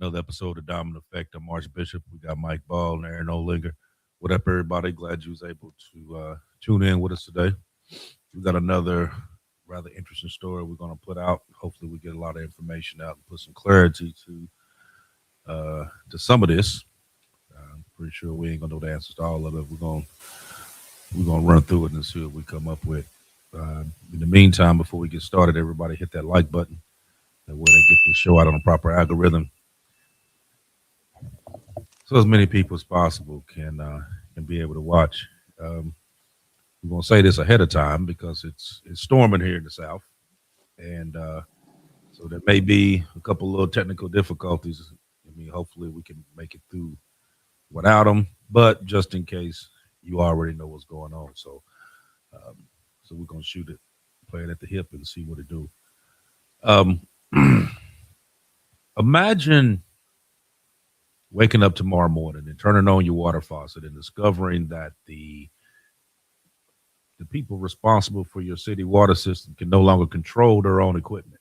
Another episode of Dominant Effect. I'm March Bishop. We got Mike Ball and Aaron Olinger. What up, everybody? Glad you was able to tune in with us today. We got another rather interesting story we're going to put out. Hopefully, we get a lot of information out and put some clarity to some of this. I'm pretty sure we ain't gonna know the answers to all of it. We're gonna run through it and see what we come up with. In the meantime, before we get started, everybody hit that like button. That way, they get this show out on a proper algorithm, so as many people as possible can be able to watch. Um, we're gonna say this ahead of time because it's storming here in the south, and so there may be a couple little technical difficulties. I mean, hopefully we can make it through without them, but just in case, you already know what's going on. Um, so we're gonna shoot it, play it at the hip, and see what it do. Um, Imagine waking up tomorrow morning and turning on your water faucet and discovering that the people responsible for your city water system can no longer control their own equipment.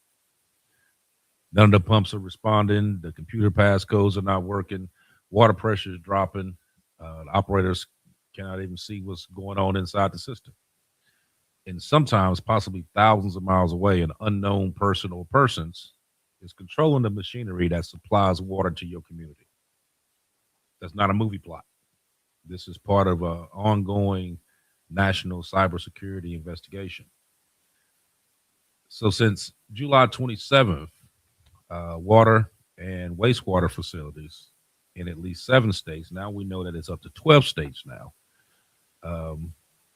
None of the pumps are responding. The computer passcodes are not working. Water pressure is dropping. The operators cannot even see what's going on inside the system. And sometimes, possibly thousands of miles away, an unknown person or persons is controlling the machinery that supplies water to your community. That's not a movie plot. This is part of an ongoing national cybersecurity investigation. So, since July 27th, water and wastewater facilities in at least 7 states, now we know that it's up to 12 states now,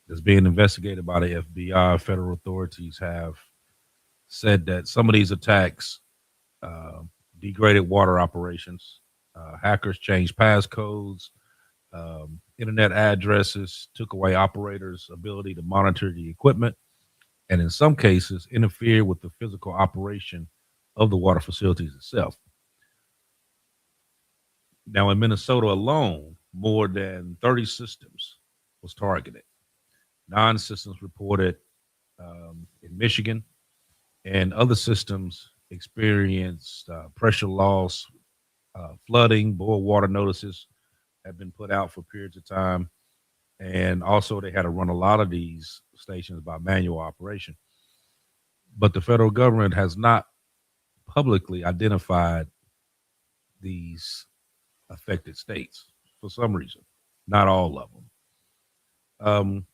is being investigated by the FBI. Federal authorities have said that some of these attacks degraded water operations. Hackers changed passcodes, internet addresses, took away operators' ability to monitor the equipment, and in some cases, interfered with the physical operation of the water facilities itself. Now, in Minnesota alone, more than 30 systems was targeted. 9 systems reported in Michigan, and other systems experienced pressure loss, flooding, boil water notices have been put out for periods of time. And also, they had to run a lot of these stations by manual operation. But the federal government has not publicly identified these affected states for some reason, not all of them. Um,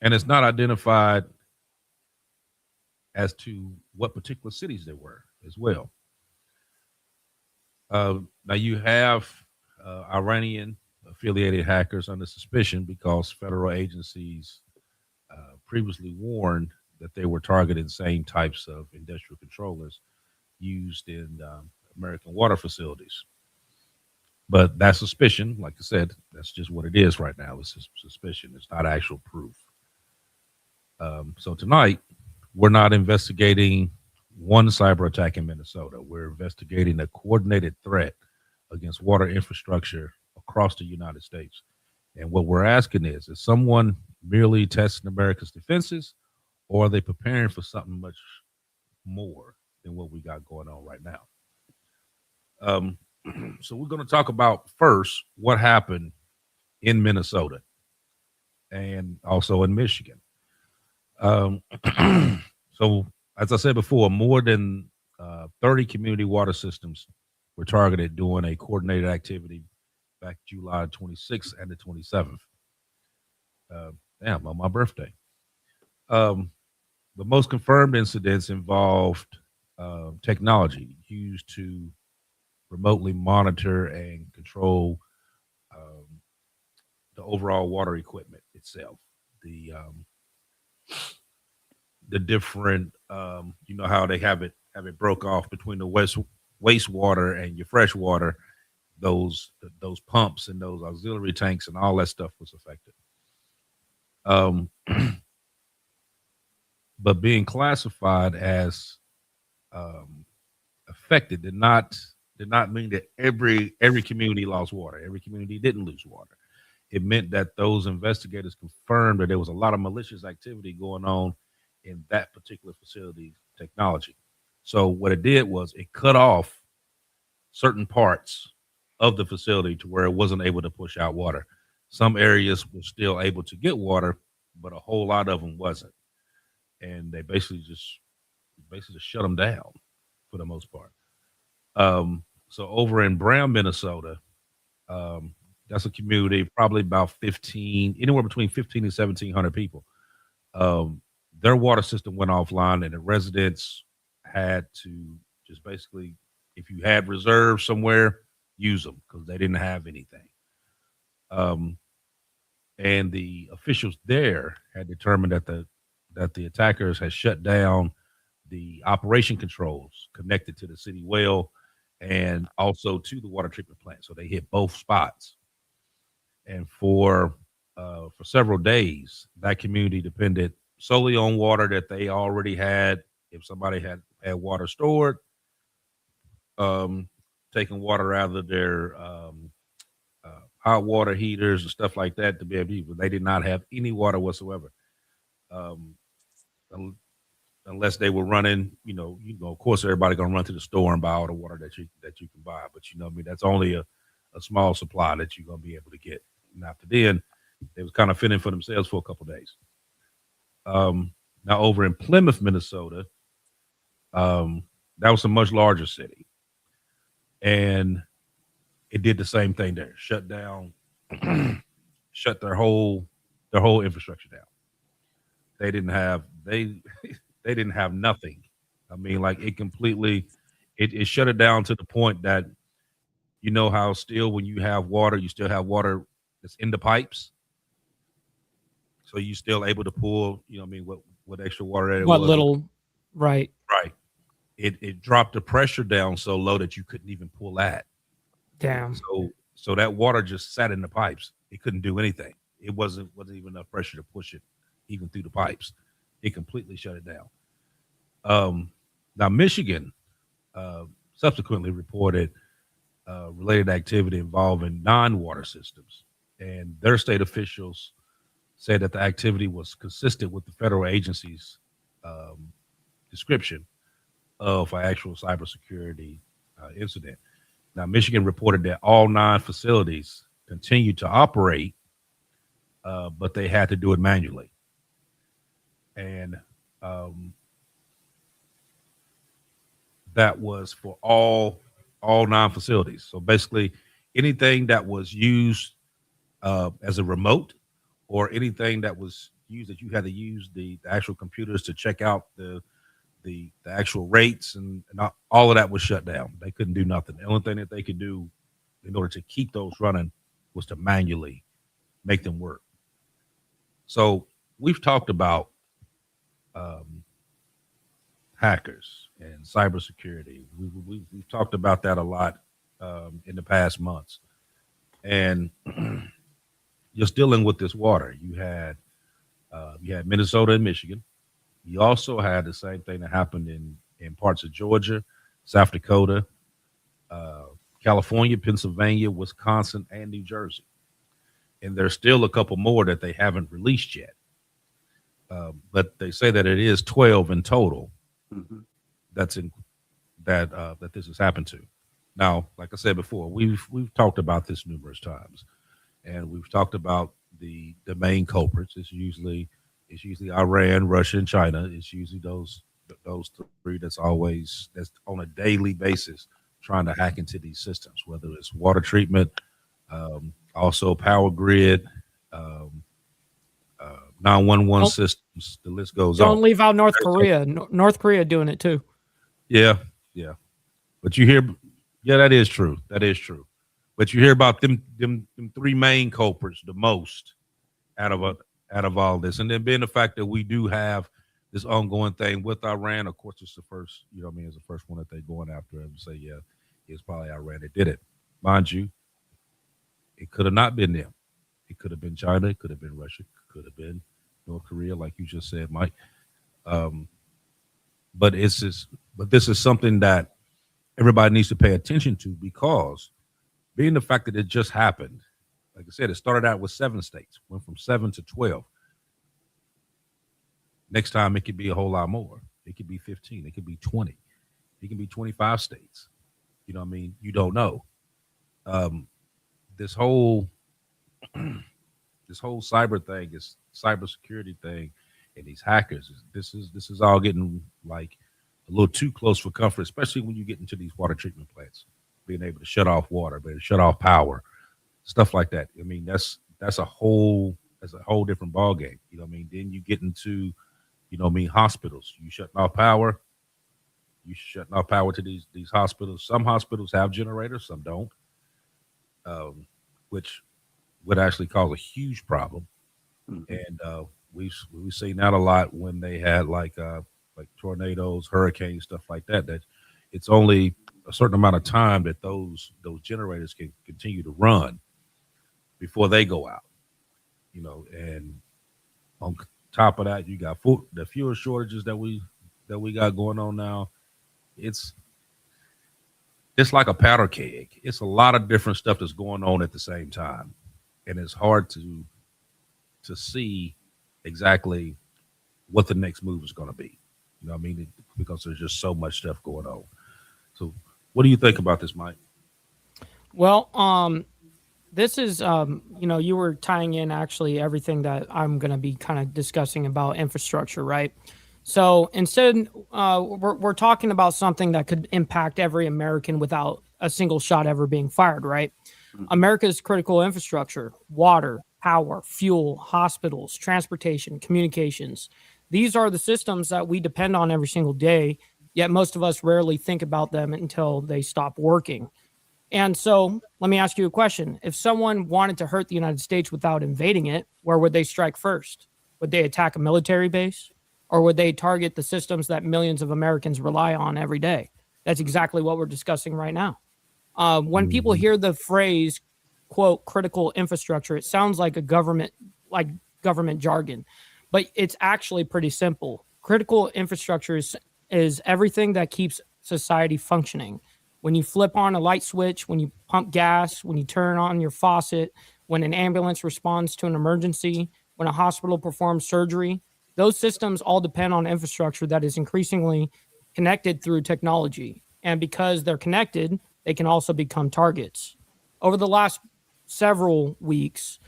and it's not identified as to what particular cities they were as well. Now you have Iranian affiliated hackers under suspicion because federal agencies previously warned that they were targeting same types of industrial controllers used in American water facilities. But that suspicion, like I said, that's just what it is right now. It's just suspicion. It's not actual proof. So tonight, we're not investigating one cyber attack in Minnesota. We're investigating a coordinated threat against water infrastructure across the United States. And what we're asking is someone merely testing America's defenses, or are they preparing for something much more than what we got going on right now? Um, so we're going to talk about first what happened in Minnesota and also in Michigan. Um, so, as I said before, more than 30 community water systems were targeted during a coordinated activity back July 26th and the 27th. Damn, on my birthday. Um, the most confirmed incidents involved technology used to remotely monitor and control um, the overall water equipment itself. The different, you know how they have it broke off between the wastewater and your fresh water. Those pumps and those auxiliary tanks and all that stuff was affected. Um, but being classified as um, affected did not mean that every community lost water. Every community didn't lose water. It meant that those investigators confirmed that there was a lot of malicious activity going on in that particular facility's technology. So what it did was it cut off certain parts of the facility to where it wasn't able to push out water. Some areas were still able to get water, but a whole lot of them wasn't. And they basically just shut them down for the most part. So over in Brown, Minnesota, um, that's a community probably about 15, anywhere between 15 and 1,700 people. Um, their water system went offline, and the residents had to just basically, if you had reserves somewhere, use them because they didn't have anything. Um, and the officials there had determined that the attackers had shut down the operation controls connected to the city well and also to the water treatment plant. So they hit both spots. And for several days, that community depended solely on water that they already had. If somebody had water stored, um, taking water out of their hot water heaters and stuff like that to be able to use, but they did not have any water whatsoever. Um, Unless they were running, of course, everybody gonna run to the store and buy all the water that you can buy. But I mean, that's only a small supply that you're gonna be able to get. And after then, they was kind of fending for themselves for a couple of days. Now over in Plymouth, Minnesota, that was a much larger city, and it did the same thing there. Shut down, shut their whole infrastructure down. They didn't have they didn't have nothing. I mean, like it shut it down to the point that how still when you have water, you still have water that's in the pipes, so you still able to pull. I mean, what extra water that it What was. little, right? Right. It dropped the pressure down so low that you couldn't even pull that. Damn. So that water just sat in the pipes. It couldn't do anything. It wasn't even enough pressure to push it even through the pipes. It completely shut it down. Now Michigan subsequently reported related activity involving non-water systems, and their state officials said that the activity was consistent with the federal agency's description of an actual cybersecurity incident. Now, Michigan reported that all 9 facilities continued to operate, but they had to do it manually. And that was for all 9 facilities. So basically, anything that was used as a remote, or anything that was used that you had to use the actual computers to check out the actual rates and all of that was shut down. They couldn't do nothing. The only thing that they could do in order to keep those running was to manually make them work. So we've talked about um, hackers and cybersecurity. We've talked about that a lot in the past months, and just dealing with this water. You had Minnesota and Michigan. You also had the same thing that happened in parts of Georgia, South Dakota, uh, California, Pennsylvania, Wisconsin, and New Jersey. And there's still a couple more that they haven't released yet. But they say that it is 12 in total. Mhm. That's in that this has happened to. Now, like I said before, we've talked about this numerous times, and we've talked about the main culprits. It's usually Iran, Russia, and China. It's usually those three that's on a daily basis trying to hack into these systems, whether it's water treatment, also power grid, um, 911 Don't systems. The list goes on. don't leave out North So, Korea. North Korea doing it too. yeah, yeah. But you hear, yeah, that is true. That is true. But you hear about them 3 main culprits the most out of out of all this, and then being the fact that we do have this ongoing thing with Iran. Of course, it's the first. What I mean, it's the first one that they're going after and say, yeah, it's probably Iran that did it. Mind you, it could have not been them. It could have been China. It could have been Russia. It could have been North Korea, like you just said, Mike. Um, but this is something that everybody needs to pay attention to, because being the fact that it just happened, like I said, it started out with 7 states, went from 7 to 12. Next time it could be a whole lot more. It could be 15. It could be 20. It can be 25 states. You know what I mean? You don't know. Um, this whole this whole cyber thing, this cybersecurity thing, and these hackers. This is all getting like a little too close for comfort, especially when you get into these water treatment plants, being able to shut off water, being able to shut off power, stuff like that. I mean, that's a whole different ball game. You know what I mean? Then you get into, you know what I mean, hospitals. You shutting off power. You shutting off power to these hospitals. Some hospitals have generators, some don't, which would actually cause a huge problem. Mhm. And we've seen that a lot when they had like tornadoes, hurricanes, stuff like that. That it's only a certain amount of time that those generators can continue to run before they go out. You know, and on top of that, you got the fuel shortages that we got going on now. It's it's like a powder keg. It's a lot of different stuff that's going on at the same time, and it's hard to see exactly what the next move is going to be. You know what I mean? Because there's just so much stuff going on. So, what do you think about this, Mike? Well, this is, you were tying in actually everything that I'm going to be kind of discussing about infrastructure, right? So instead, we're talking about something that could impact every American without a single shot ever being fired, right? Mhm. America's critical infrastructure, water, power, fuel, hospitals, transportation, communications. These are the systems that we depend on every single day, yet most of us rarely think about them until they stop working. And so let me ask you a question. If someone wanted to hurt the United States without invading it, where would they strike first? Would they attack a military base? Or would they target the systems that millions of Americans rely on every day? That's exactly what we're discussing right now. When people Hmm. hear the phrase, quote, critical infrastructure, it sounds like government jargon, but it's actually pretty simple. Critical infrastructure is everything that keeps society functioning. When you flip on a light switch, when you pump gas, when you turn on your faucet, when an ambulance responds to an emergency, when a hospital performs surgery, those systems all depend on infrastructure that is increasingly connected through technology. And because they're connected, they can also become targets. Over the last several weeks,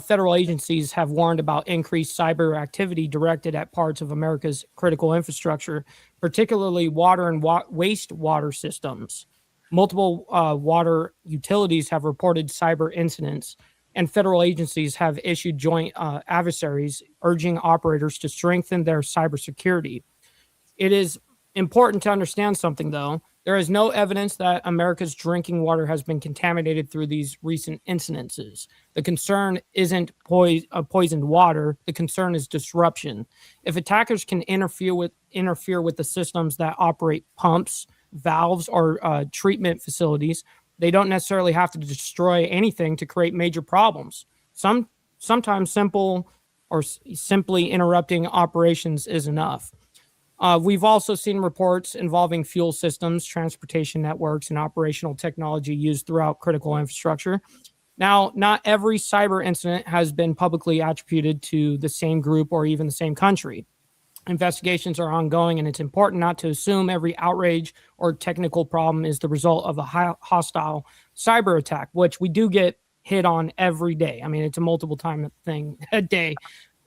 federal agencies have warned about increased cyber activity directed at parts of America's critical infrastructure, particularly water and wastewater systems. Multiple water utilities have reported cyber incidents, and federal agencies have issued joint advisories urging operators to strengthen their cybersecurity. It is important to understand something, though. There is no evidence that America's drinking water has been contaminated through these recent incidences. The concern isn't poisoned water. The concern is disruption. If attackers can interfere with the systems that operate pumps, valves, or treatment facilities, they don't necessarily have to destroy anything to create major problems. Sometimes simple or simply interrupting operations is enough. We've also seen reports involving fuel systems, transportation networks, and operational technology used throughout critical infrastructure. Now, not every cyber incident has been publicly attributed to the same group or even the same country. Investigations are ongoing, and it's important not to assume every outrage or technical problem is the result of a hostile cyber attack, which we do get hit on every day. I mean, it's a multiple time thing a day.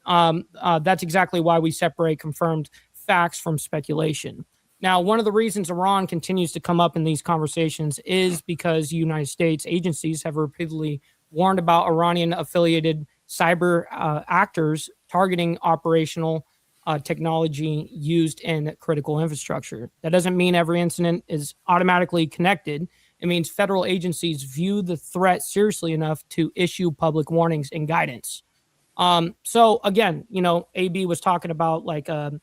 That's exactly why we separate confirmed facts from speculation. Now, one of the reasons Iran continues to come up in these conversations is because United States agencies have repeatedly warned about Iranian affiliated cyber actors targeting operational technology used in critical infrastructure. That doesn't mean every incident is automatically connected. It means federal agencies view the threat seriously enough to issue public warnings and guidance. So again, AB was talking about like a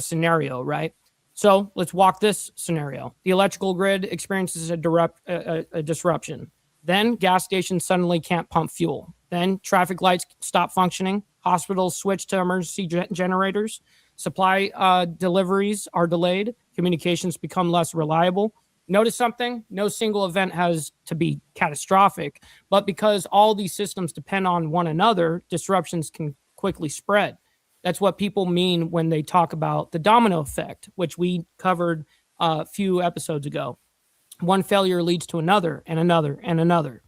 scenario, right? So let's walk this scenario. The electrical grid experiences a disruption. Then gas stations suddenly can't pump fuel. Then traffic lights stop functioning. Hospitals switch to emergency generators. Supply deliveries are delayed. Communications become less reliable. Notice something? No single event has to be catastrophic, but because all these systems depend on one another, disruptions can quickly spread. That's what people mean when they talk about the domino effect, which we covered a few episodes ago. One failure leads to another and another and another.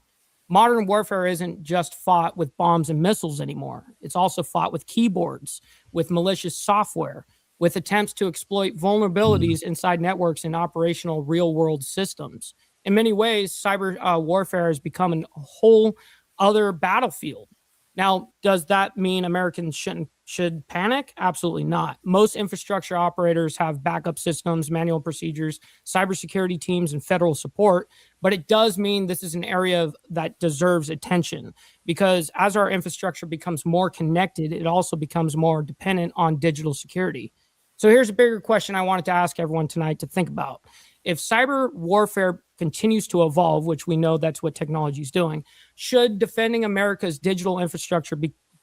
Modern warfare isn't just fought with bombs and missiles anymore. It's also fought with keyboards, with malicious software, with attempts to exploit vulnerabilities inside networks and operational real world systems. In many ways, cyber warfare has become a whole other battlefield. Now, does that mean Americans should panic? Absolutely not. Most infrastructure operators have backup systems, manual procedures, cybersecurity teams, and federal support. But it does mean this is an area that deserves attention, because as our infrastructure becomes more connected, it also becomes more dependent on digital security. So here's a bigger question I wanted to ask everyone tonight to think about. If cyber warfare continues to evolve, which we know that's what technology is doing, should defending America's digital infrastructure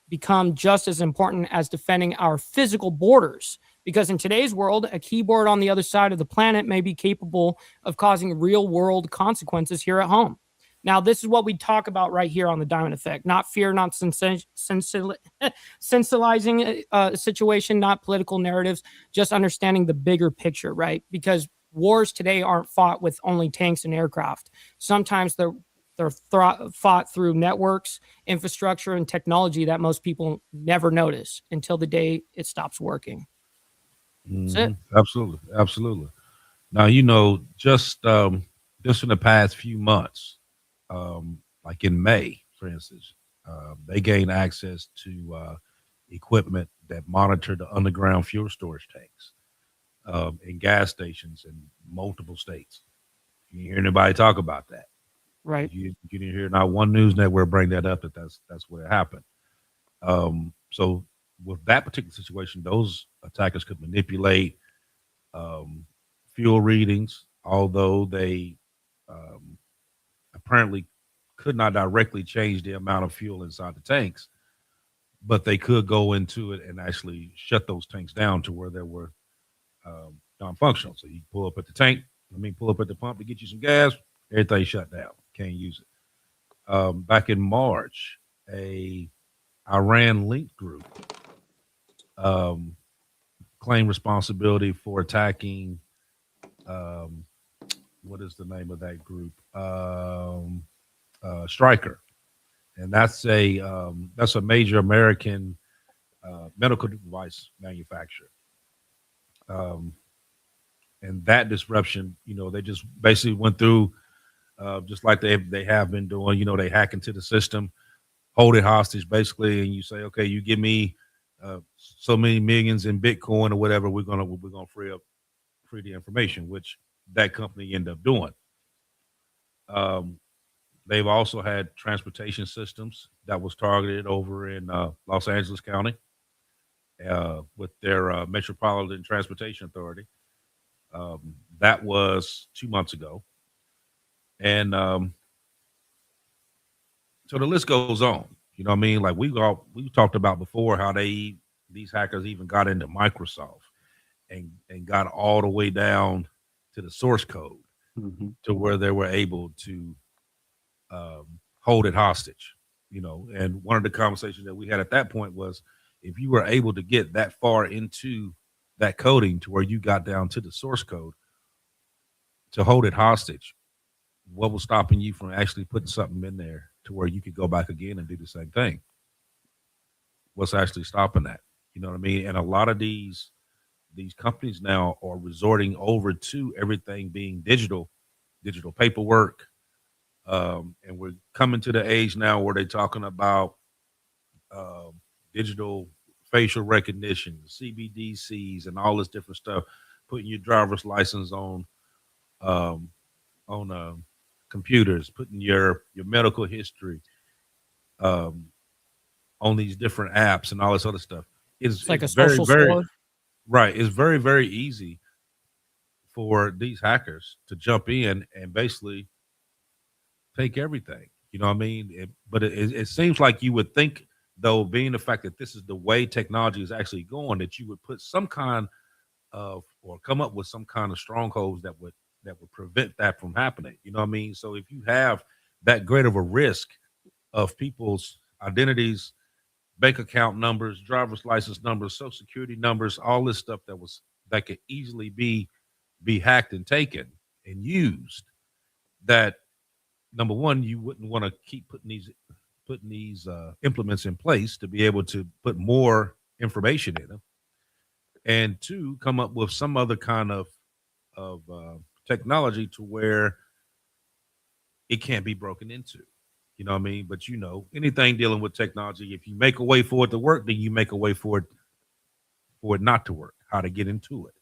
become just as important as defending our physical borders? Because in today's world, a keyboard on the other side of the planet may be capable of causing real world consequences here at home. Now, this is what we talk about right here on the Diamond Effect. Not fear, not sensationalizing a situation, not political narratives, just understanding the bigger picture, right? Because wars today aren't fought with only tanks and aircraft. Sometimes they're fought through networks, infrastructure, and technology that most people never notice until the day it stops working. That's it. Absolutely, absolutely. Now, just in the past few months, like in May, for instance, they gained access to equipment that monitor the underground fuel storage tanks in gas stations in multiple states. You didn't hear anybody talk about that. Right. You didn't hear not one news network bring that up. That's what happened. So with that particular situation, those attackers could manipulate um, fuel readings, although they um, apparently could not directly change the amount of fuel inside the tanks, but they could go into it and actually shut those tanks down to where they were non-functional. So you pull up at the tank, pull up at the pump to get you some gas, everything shut down, can't use it. Back in March, a Iran linked group um, claimed responsibility for attacking. Um, what is the name of that group? Stryker, and that's a major American medical device manufacturer. Um, and that disruption, they just basically went through just like they have been doing. They hack into the system, hold it hostage, basically, and you say, okay, you give me so many millions in Bitcoin or whatever, we're gonna free the information, which that company ended up doing. Um, they've also had transportation systems that was targeted over in Los Angeles County with their Metropolitan Transportation Authority. That was 2 months ago, and so the list goes on. You know what I mean? Like we talked about before how these hackers even got into Microsoft and got all the way down to the source code to where they were able to hold it hostage. And one of the conversations that we had at that point was if you were able to get that far into that coding to where you got down to the source code to hold it hostage, what was stopping you from actually putting something in there to where you could go back again and do the same thing? What's actually stopping that? You know what I mean? And a lot of these companies now are resorting over to everything being digital paperwork. And we're coming to the age now where they're talking about uh, digital facial recognition, CBDCs, and all this different stuff, putting your driver's license um, on computers, putting your medical history um, on these different apps and all this other stuff. It's like It's a very, social very score. right. It's very, very easy for these hackers to jump in and basically take everything. You know what I mean? But it seems like you would think, though, being the fact that this is the way technology is actually going, that you would put some kind of or come up with some kind of strongholds that would prevent that from happening. You know what I mean? So if you have that great of a risk of people's identities, bank account numbers, driver's license numbers, social security numbers, all this stuff that could easily be hacked and taken and used. that number one, you wouldn't want to keep putting these implements in place to be able to put more information in them, and two, come up with some other kind of technology to where it can't be broken into. You know what I mean? But anything dealing with technology, if you make a way for it to work, then you make a way for it not to work, how to get into it.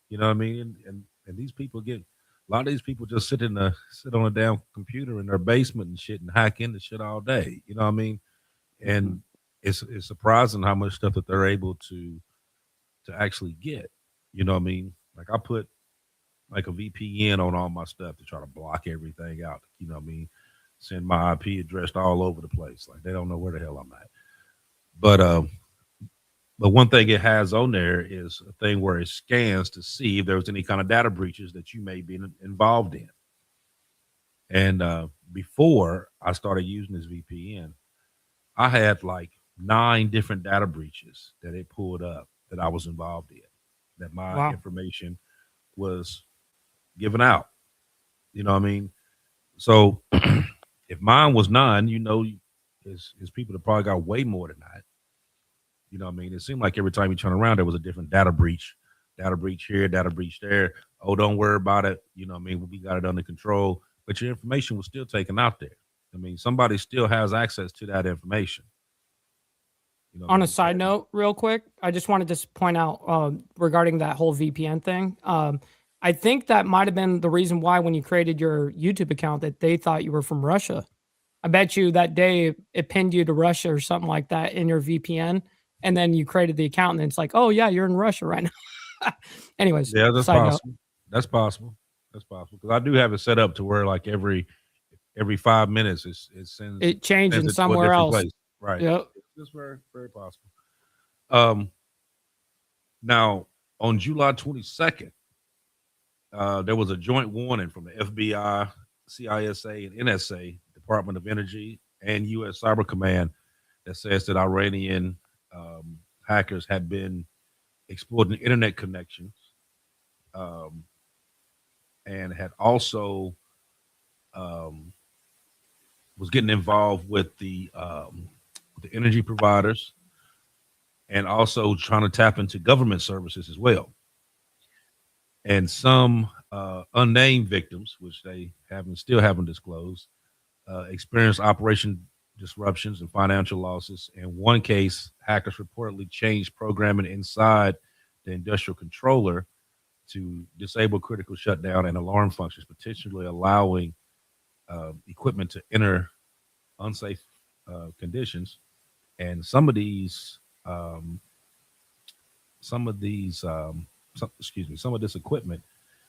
You know what I mean? And these people get a lot of these people just sit on a damn computer in their basement and shit and hack into shit all day. You know what I mean? And it's surprising how much stuff that they're able to actually get. You know what I mean? Like I put like a VPN on all my stuff to try to block everything out. You know what I mean? Send my IP address all over the place. Like they don't know where the hell I'm at. But one thing it has on there is a thing where it scans to see if there was any kind of data breaches that you may be involved in. And before I started using this VPN, I had like 9 different data breaches that it pulled up that I was involved in, that my information was given out. You know what I mean? So if mine was 9, is people that probably got way more than that. You know what I mean? It seemed like every time you turn around, there was a different data breach here, data breach there. Oh, don't worry about it. You know what I mean? We got it under control, but your information was still taken out there. I mean, somebody still has access to that information. On a side note, real quick, I just wanted to point out regarding that whole VPN thing. I think that might have been the reason why when you created your YouTube account that they thought you were from Russia. I bet you that day it pinned you to Russia or something like that in your VPN. And then you created the account and it's like, oh yeah, you're in Russia right now. Anyways, yeah, that's possible. That's possible. That's possible. Because I do have it set up to where like every 5 minutes it changes somewhere else. Place. Right. Yep. It's very, very possible. Now on July 22nd, there was a joint warning from the FBI, CISA, and NSA, Department of Energy, and U.S. Cyber Command that says that Iranian hackers had been exploiting internet connections and had also was getting involved with the energy providers and also trying to tap into government services as well. And some unnamed victims, which they still haven't disclosed, experienced operation disruptions and financial losses. In one case, hackers reportedly changed programming inside the industrial controller to disable critical shutdown and alarm functions, potentially allowing equipment to enter unsafe conditions. And some of this equipment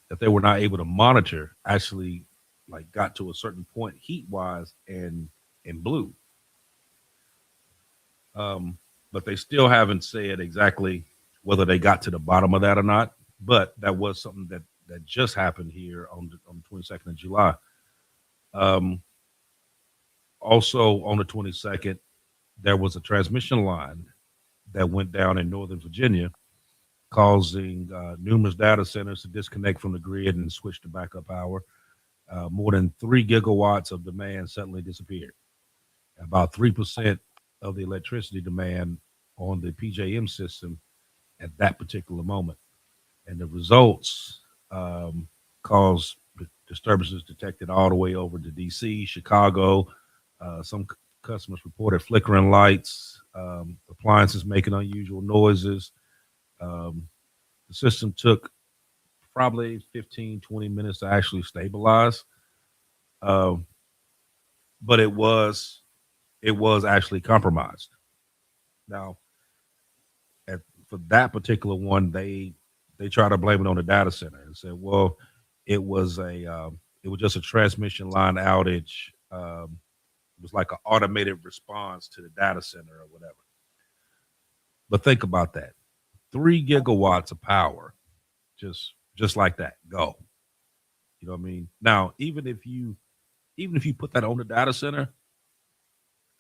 that they were not able to monitor actually like got to a certain point heat wise and blew. But they still haven't said exactly whether they got to the bottom of that or not. But that was something that just happened here on the 22nd of July. Also on the 22nd, there was a transmission line that went down in Northern Virginia, causing numerous data centers to disconnect from the grid and switch to backup power. More than 3 gigawatts of demand suddenly disappeared. About 3% of the electricity demand on the PJM system at that particular moment. And the results caused disturbances detected all the way over to DC, Chicago. Some customers reported flickering lights, appliances making unusual noises. The system took probably 15, 20 minutes to actually stabilize. But it was actually compromised. Now, for that particular one, they try to blame it on the data center and said, well, it was just a transmission line outage. It was like an automated response to the data center or whatever. But think about that. 3 gigawatts of power, just like that, go. You know what I mean? Now, even if you put that on the data center,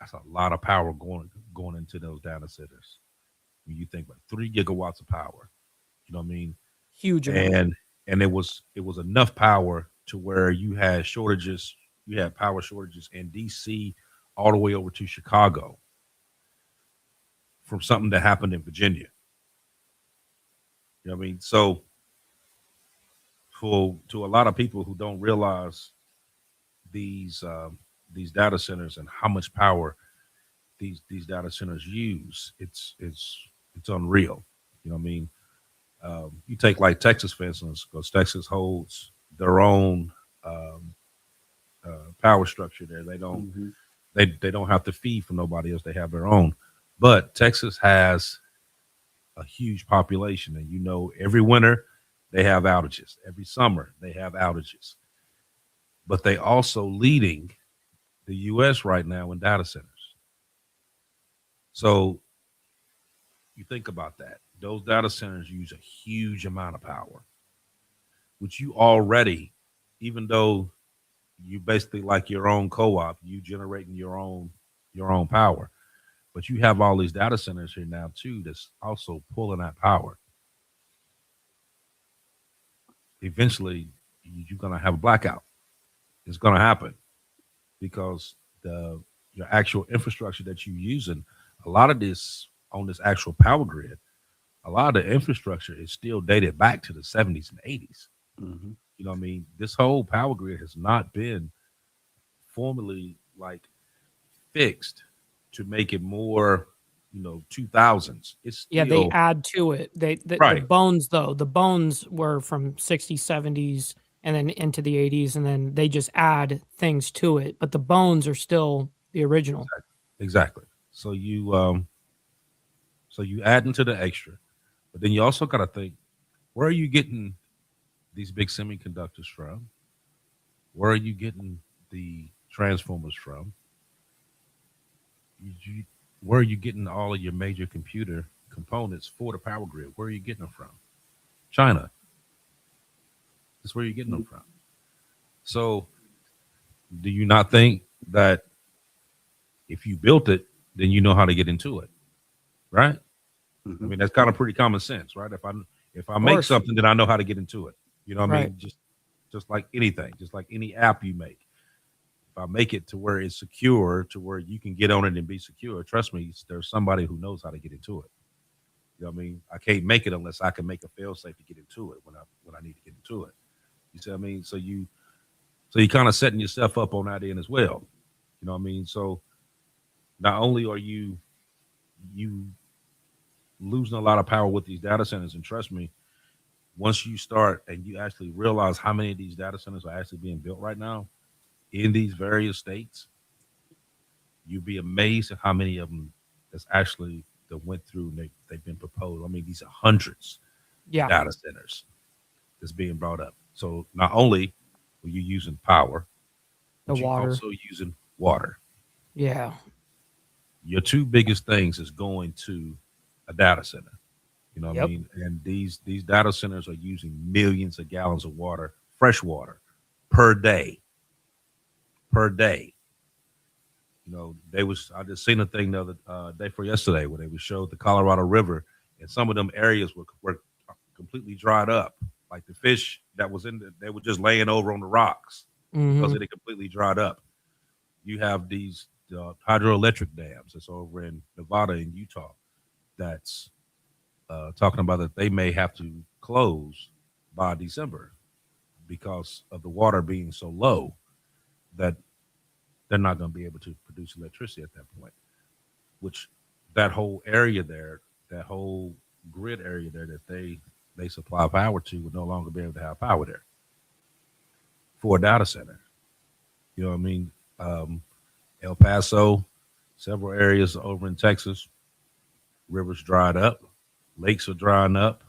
that's a lot of power going into those data centers. When you think about 3 gigawatts of power, you know what I mean? Huge. And it was enough power to where you had shortages, you had power shortages in DC all the way over to Chicago from something that happened in Virginia. You know what I mean? So for to a lot of people who don't realize these these data centers and how much power these data centers use, it's unreal. You know what I mean? You take like Texas, for instance, because Texas holds their own power structure there. They don't they don't have to feed from nobody else. They have their own. But Texas has a huge population, and you know, every winter they have outages. Every summer they have outages. But they also leading the U.S. right now in data centers. So you think about that. Those data centers use a huge amount of power, which you already, even though you basically like your own co-op, you generating your own power. But you have all these data centers here now too that's also pulling that power. Eventually, you're gonna have a blackout. It's gonna happen because the your actual infrastructure that you're using, a lot of this on this actual power grid, a lot of the infrastructure is still dated back to the 70s and 80s. You know what I mean? This whole power grid has not been formally like fixed to make it more, you know, 2000s. It's Yeah, they still add to it. The right. bones though, the bones were from 60s, 70s, and then into the 80s, and then they just add things to it. But the bones are still the original. Exactly. So you add into the extra, but then you also got to think, where are you getting these big semiconductors from? Where are you getting the transformers from? You, where are you getting all of your major computer components for the power grid? Where are you getting them from? China. That's where you're getting them from. So, do you not think that if you built it, then you know how to get into it, right? I mean, that's kind of pretty common sense, right? If I Of make course. something, then I know how to get into it. You know what I Right. mean? Just like anything, just like any app you make. If I make it to where it's secure, to where you can get on it and be secure, trust me, there's somebody who knows how to get into it. You know what I mean? I can't make it unless I can make a fail safe to get into it when I need to get into it. You see what I mean? So you kind of setting yourself up on that end as well. You know what I mean? So not only are you losing a lot of power with these data centers, and trust me, once you start and you actually realize how many of these data centers are actually being built right now in these various states, you'd be amazed at how many of them that's actually that went through and they've been proposed. I mean, these are hundreds of Yeah. data centers that's being brought up. So not only are you using power, The but you water. also using water. Yeah. Your two biggest things is going to a data center. You know what I Yep. mean? And these data centers are using millions of gallons of water, fresh water, per day. Per day. You know, I just seen a thing the other day for yesterday where they would show the Colorado River, and some of them areas were completely dried up. Like the fish that was they were just laying over on the rocks because Hmm. it had completely dried up. You have these hydroelectric dams that's over in Nevada and Utah that's talking about that they may have to close by December because of the water being so low that they're not going to be able to produce electricity at that point. Which that whole area there, that whole grid area there that they supply power to would no longer be able to have power there for a data center. You know what I mean? El Paso, several areas over in Texas, rivers dried up, lakes are drying up.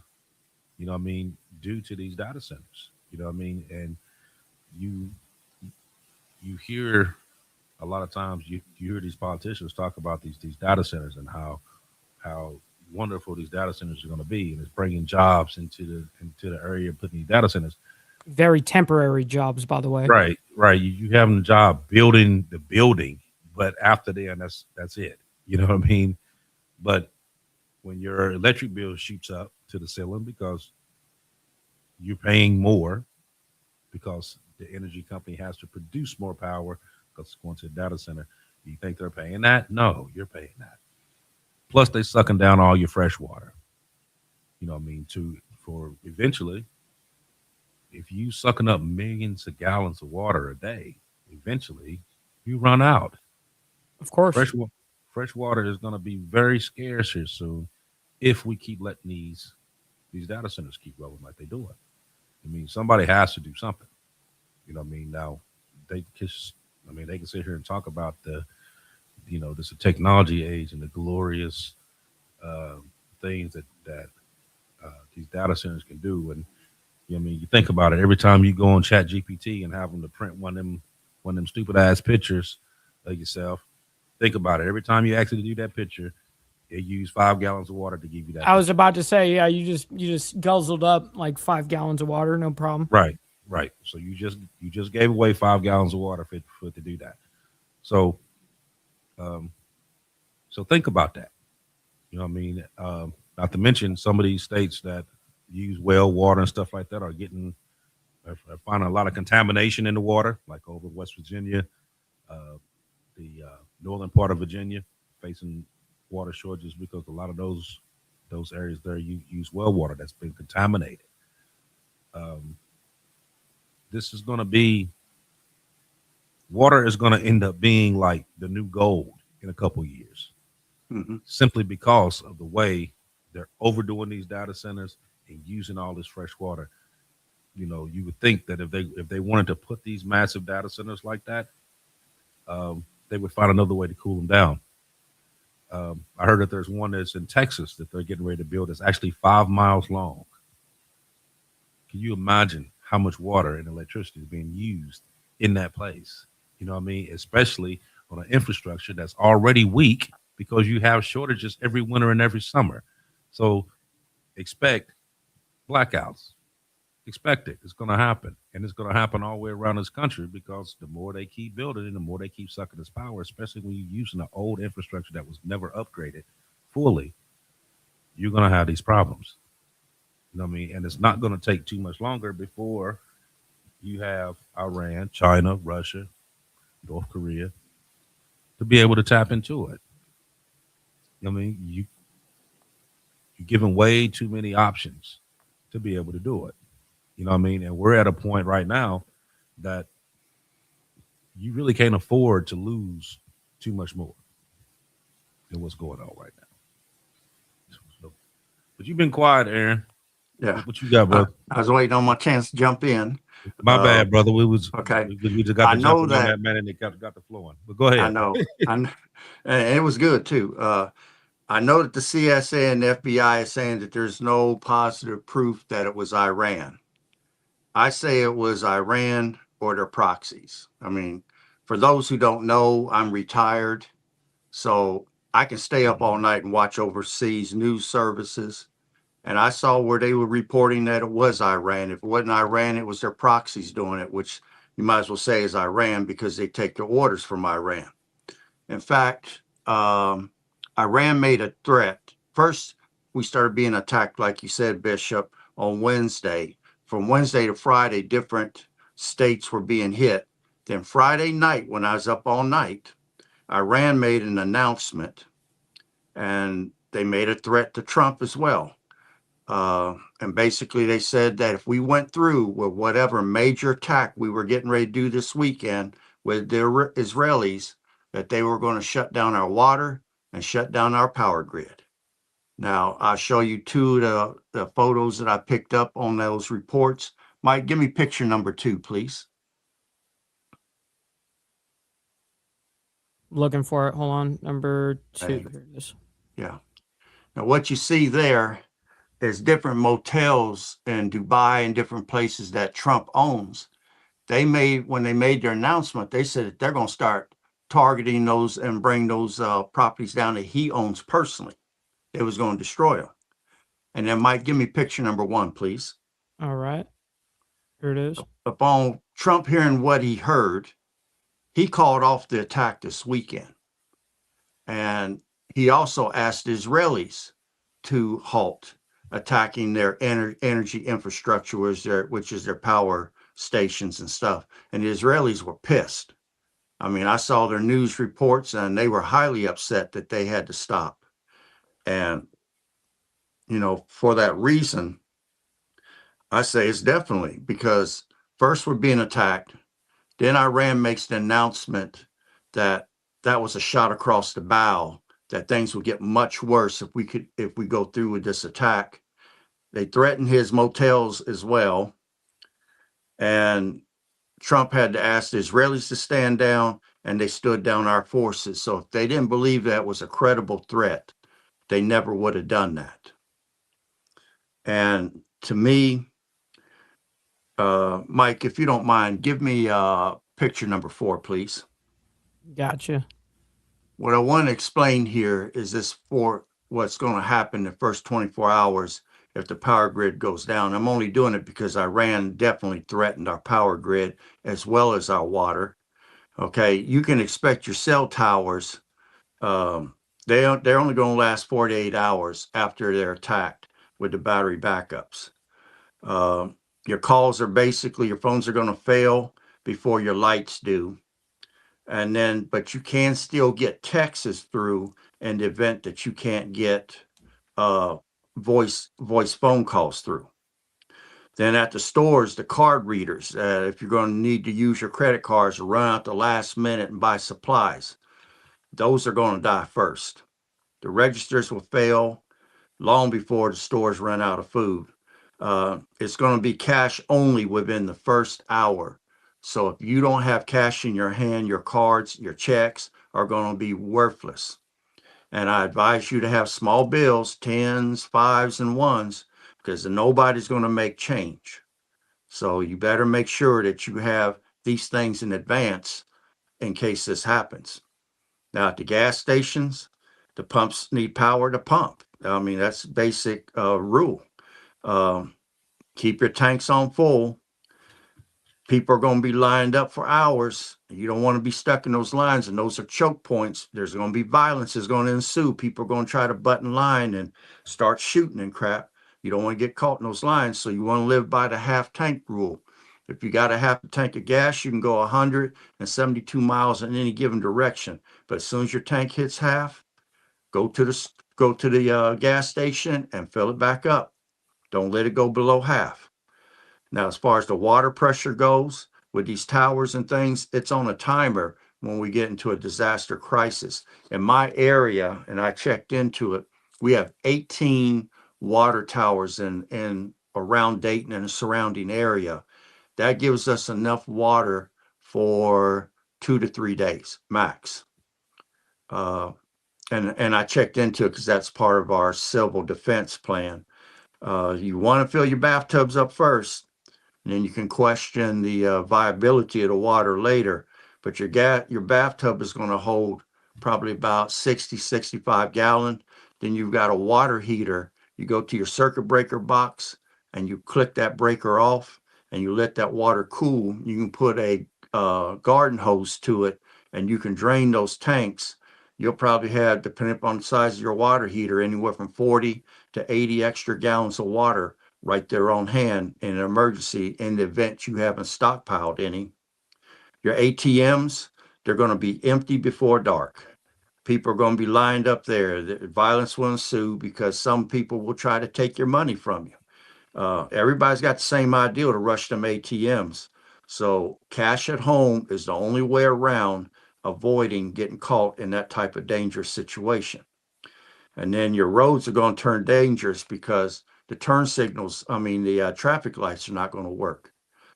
You know what I mean? Due to these data centers. You know what I mean? And you you hear a lot of times you hear these politicians talk about these data centers and how wonderful these data centers are going to be, and it's bringing jobs into the area, putting these data centers. Very temporary jobs, by the way. Right, right. You having a job building the building, but after then, that's it. You know what I mean? But when your electric bill shoots up to the ceiling because you're paying more because the energy company has to produce more power because it's going to a data center. Do you think they're paying that? No, you're paying that. Plus, they sucking down all your fresh water. You know what I mean? To for eventually, if you sucking up millions of gallons of water a day, eventually you run out. Of course. Fresh water, fresh water is going to be very scarce here soon if we keep letting these data centers keep rolling like they doing. I mean, somebody has to do something. You know what I mean? Now, they just, I mean, they can sit here and talk about this technology age and the glorious uh, things that these data centers can do. And you know, what I mean, you think about it. Every time you go on Chat GPT and have them to print one of them stupid ass pictures of yourself, think about it. Every time you actually do that picture, it use 5 gallons of water to give you that I was picture. about to say, yeah, you just guzzled up like 5 gallons of water, no problem. Right, right. So you just gave away 5 gallons of water for it to do that. So um, so think about that. You know what I mean? Not to mention some of these states that use well water and stuff like that are finding a lot of contamination in the water, like over West Virginia, uh, the northern part of Virginia, facing water shortages because a lot of those areas there use well water that's been contaminated. Um, this is going to be water is going to end up being like the new gold in a couple years, Hmm. simply because of the way they're overdoing these data centers and using all this fresh water. You know, you would think that if they wanted to put these massive data centers like that, they would find another way to cool them down. I heard that there's one that's in Texas that they're getting ready to build. It's actually 5 miles long. Can you imagine how much water and electricity is being used in that place? You know what I mean? Especially on an infrastructure that's already weak because you have shortages every winter and every summer. So expect blackouts. Expect it. It's going to happen. And it's going to happen all the way around this country because the more they keep building it, the more they keep sucking this power, especially when you're using an old infrastructure that was never upgraded fully, you're going to have these problems. You know what I mean? And it's not going to take too much longer before you have Iran, China, Russia, North Korea to be able to tap into it. I mean, you're giving way too many options to be able to do it. You know what I mean? And we're at a point right now that you really can't afford to lose too much more than what's going on right now. So, but you've been quiet, Aaron. Yeah. What you got, I, bro? I was waiting on my chance to jump in. My Uh, bad, brother. We was okay. we just got I to know jumping on that. that man and it got the flowing. But go I ahead. know. And it was good too. I know that the CSA and the FBI is saying that there's no positive proof that it was Iran. I say it was Iran or their proxies. I mean, for those who don't know, I'm retired, so I can stay up all night and watch overseas news services. And I saw where they were reporting that it was Iran. If it wasn't Iran, it was their proxies doing it, which you might as well say is Iran because they take their orders from Iran. In fact, Iran made a threat. First, we started being attacked, like you said, Bishop, on Wednesday. From Wednesday to Friday, different states were being hit. Then Friday night, when I was up all night, Iran made an announcement and they made a threat to Trump as well. And basically, they said that if we went through with whatever major attack we were getting ready to do this weekend with the Israelis, that they were going to shut down our water and shut down our power grid. Now, I'll show you two of the photos that I picked up on those reports. Mike, give me picture number 2, please. Looking for it. Hold on. Number 2. Hey, Here it is. yeah. Now, what you see there is different motels in Dubai and different places that Trump owns. When they made their announcement, they said that they're going to start targeting those and bring those properties down that he owns personally. It was going to destroy them. And then, Mike, give me picture number 1, please. All right. Here it is. Upon Trump hearing what he heard, he called off the attack this weekend. And he also asked the Israelis to halt attacking their energy infrastructure, which is their power stations and stuff. And the Israelis were pissed. I mean, I saw their news reports and they were highly upset that they had to stop. And, for that reason, I say it's definitely because first we're being attacked. Then Iran makes the announcement that that was a shot across the bow, that things would get much worse if we go through with this attack. They threatened his motels as well. And Trump had to ask the Israelis to stand down, and they stood down our forces. So if they didn't believe that was a credible threat, they never would have done that. And to me, Mike, if you don't mind, give me picture number 4, please. Gotcha. What I want to explain here is this for what's going to happen the first 24 hours if the power grid goes down. I'm only doing it because Iran definitely threatened our power grid as well as our water. Okay, you can expect your cell towers. They're only going to last 48 hours after they're attacked with the battery backups. Your calls are basically, your phones are going to fail before your lights do. And then, but you can still get texts through in the event that you can't get voice phone calls through. Then at the stores, the card readers, if you're going to need to use your credit cards to run out the last minute and buy supplies, those are going to die first. The registers will fail long before the stores run out of food. It's going to be cash only within the first hour. So if you don't have cash in your hand, your cards, your checks are going to be worthless. And I advise you to have small bills, 10s, 5s, and 1s, because nobody's going to make change. So you better make sure that you have these things in advance in case this happens. Now at the gas stations, the pumps need power to pump. I mean, that's basic rule. Keep your tanks on full. People are going to be lined up for hours. You don't want to be stuck in those lines, and those are choke points. There's going to be violence is going to ensue. People are going to try to button line and start shooting and crap. You don't want to get caught in those lines, so you want to live by the half tank rule. If you got a half a tank of gas, you can go 172 miles in any given direction. But as soon as your tank hits half, go to the gas station and fill it back up. Don't let it go below half. Now, as far as the water pressure goes, with these towers and things, it's on a timer when we get into a disaster crisis. In my area, and I checked into it, we have 18 water towers in around Dayton and the surrounding area. That gives us enough water for 2 to 3 days max. And I checked into it because that's part of our civil defense plan. You want to fill your bathtubs up first, and then you can question the viability of the water later. But your bathtub is going to hold probably about 60, 65 gallon. Then you've got a water heater. You go to your circuit breaker box and you click that breaker off and you let that water cool. You can put a garden hose to it and you can drain those tanks. You'll probably have, depending upon the size of your water heater, anywhere from 40 to 80 extra gallons of water right there on hand in an emergency in the event you haven't stockpiled any. Your ATMs, they're going to be empty before dark. People are going to be lined up there. The violence will ensue because some people will try to take your money from you. Everybody's got the same idea to rush them ATMs. So cash at home is the only way around avoiding getting caught in that type of dangerous situation. And then your roads are going to turn dangerous because the turn signals, the traffic lights are not going to work.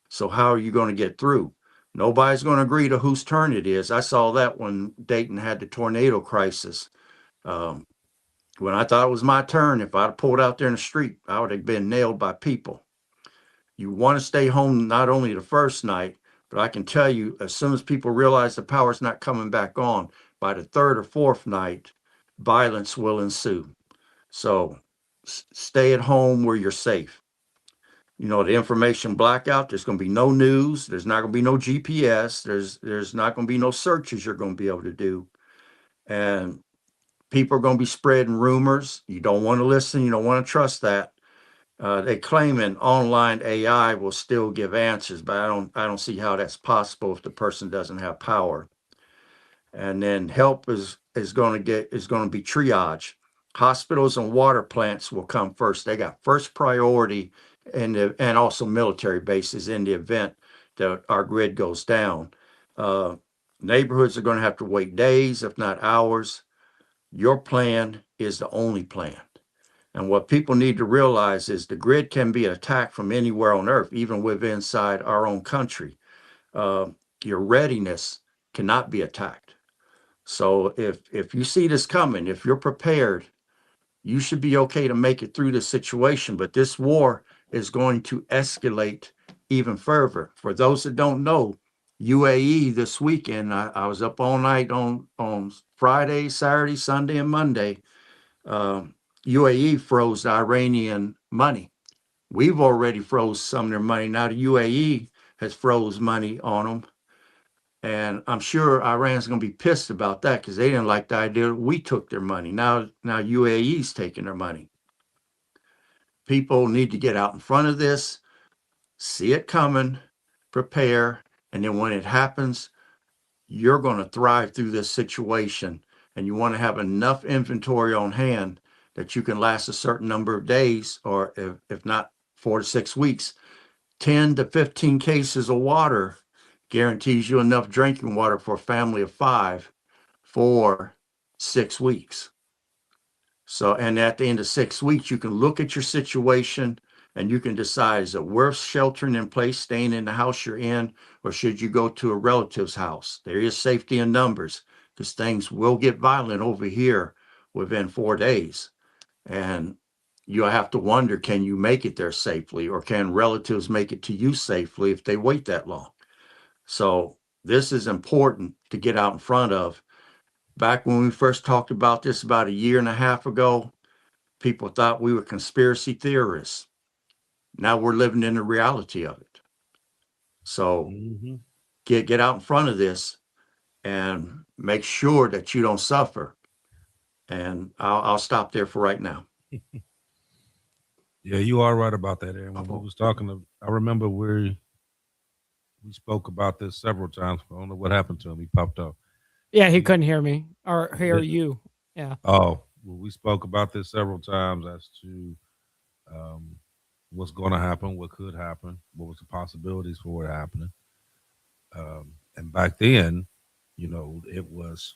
So how are you going to get through? Nobody's going to agree to whose turn it is. I saw that when Dayton had the tornado crisis. When I thought it was my turn, if I'd pulled out there in the street, I would have been nailed by people. You want to stay home not only the first night, but I can tell you, as soon as people realize the power's not coming back on, by the third or fourth night, violence will ensue. So stay at home where you're safe. The information blackout, there's going to be no news. There's not going to be no GPS. There's not going to be no searches you're going to be able to do. And people are going to be spreading rumors. You don't want to listen. You don't want to trust that. They claim an online AI will still give answers, but I don't see how that's possible if the person doesn't have power. And then help is going to be triage. Hospitals and water plants will come first. They got first priority, and also military bases in the event that our grid goes down. Uh, Neighborhoods are going to have to wait days, if not hours. Your plan is the only plan. And what people need to realize is the grid can be attacked from anywhere on earth, even within inside our own country. Uh, your readiness cannot be attacked. So if you see this coming, if you're prepared, you should be okay to make it through this situation. But this war is going to escalate even further. For those that don't know, UAE this weekend, I was up all night on Friday, Saturday, Sunday, and Monday. UAE froze the Iranian money. We've already froze some of their money. Now the UAE has froze money on them. And I'm sure Iran's going to be pissed about that because they didn't like the idea that we took their money. Now UAE's taking their money. People need to get out in front of this, see it coming, prepare, and then when it happens, you're going to thrive through this situation. And you want to have enough inventory on hand that you can last a certain number of days, or if not 4 to 6 weeks. 10 to 15 cases of water guarantees you enough drinking water for a family of 5 for 6 weeks. So, and at the end of 6 weeks, you can look at your situation and you can decide, is it worth sheltering in place, staying in the house you're in, or should you go to a relative's house? There is safety in numbers because things will get violent over here within 4 days. And you have to wonder, can you make it there safely, or can relatives make it to you safely if they wait that long? So this is important to get out in front of. Back when we first talked about this about a year and a half ago, people thought we were conspiracy theorists. Now we're living in the reality of it. So Mhm. get out in front of this and make sure that you don't suffer. And I'll stop there for right now. Yeah, you are right about that, Aaron. When we was talking, I remember we spoke about this several times. I don't know what happened to him. He popped up. Yeah, he couldn't hear me or hear But- you. Yeah. Oh, well, we spoke about this several times as to um, what's going to happen, what could happen, what was the possibilities for it happening. And back then, it was